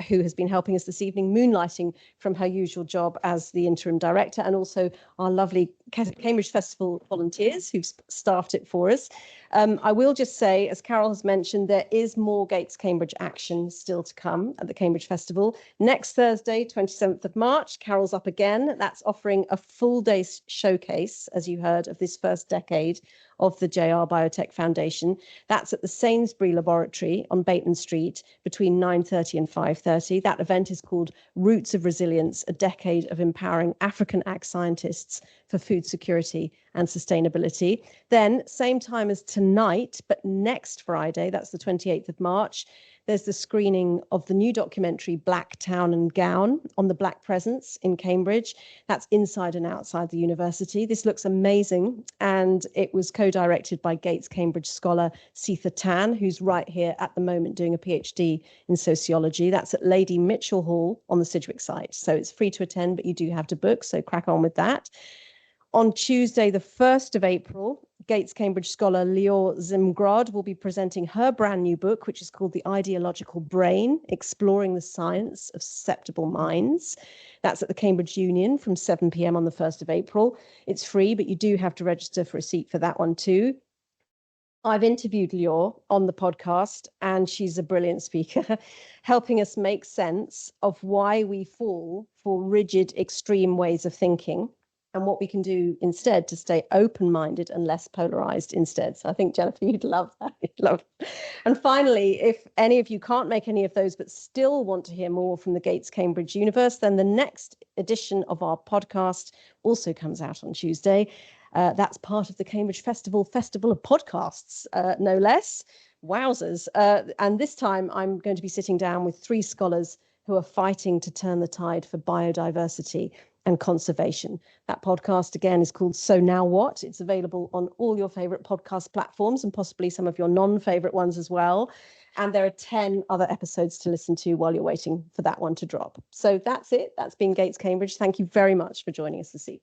A: who has been helping us this evening, moonlighting from her usual job as the interim director, and also our lovely Cambridge Festival volunteers who've staffed it for us. I will just say, as Carol has mentioned, there is more Gates Cambridge action still to come at the Cambridge Festival. Next Thursday, 27th of March, Carol's up again. That's offering a full day showcase, as you heard, of this first decade of the JR Biotech Foundation. That's at the Sainsbury Laboratory on Bateman Street between 9:30 and 5:30. That event is called Roots of Resilience, a decade of empowering African ag scientists for food security and sustainability. Then, same time as tonight, but next Friday, that's the 28th of March, there's the screening of the new documentary Black Town and Gown on the Black presence in Cambridge. That's inside and outside the university. This looks amazing, and it was co-directed by Gates Cambridge scholar Seetha Tan, who's right here at the moment doing a PhD in sociology. That's at Lady Mitchell Hall on the Sidgwick site. So it's free to attend, but you do have to book, so crack on with that. On Tuesday, the 1st of April, Gates Cambridge scholar Lior Zimgrod will be presenting her brand new book, which is called The Ideological Brain, Exploring the Science of Susceptible Minds. That's at the Cambridge Union from 7 p.m. on the 1st of April. It's free, but you do have to register for a seat for that one too. I've interviewed Lior on the podcast, and she's a brilliant speaker, helping us make sense of why we fall for rigid, extreme ways of thinking, and what we can do instead to stay open-minded and less polarized instead. So I think, Jennifer, you'd love that. You'd love it. And finally, if any of you can't make any of those but still want to hear more from the Gates Cambridge universe, then the next edition of our podcast also comes out on Tuesday. That's part of the Cambridge Festival of Podcasts, no less. Wowzers. And this time I'm going to be sitting down with 3 scholars who are fighting to turn the tide for biodiversity and conservation. That podcast, again, is called So Now What? It's available on all your favorite podcast platforms and possibly some of your non-favorite ones as well. And there are 10 other episodes to listen to while you're waiting for that one to drop. So that's it. That's been Gates Cambridge. Thank you very much for joining us this evening.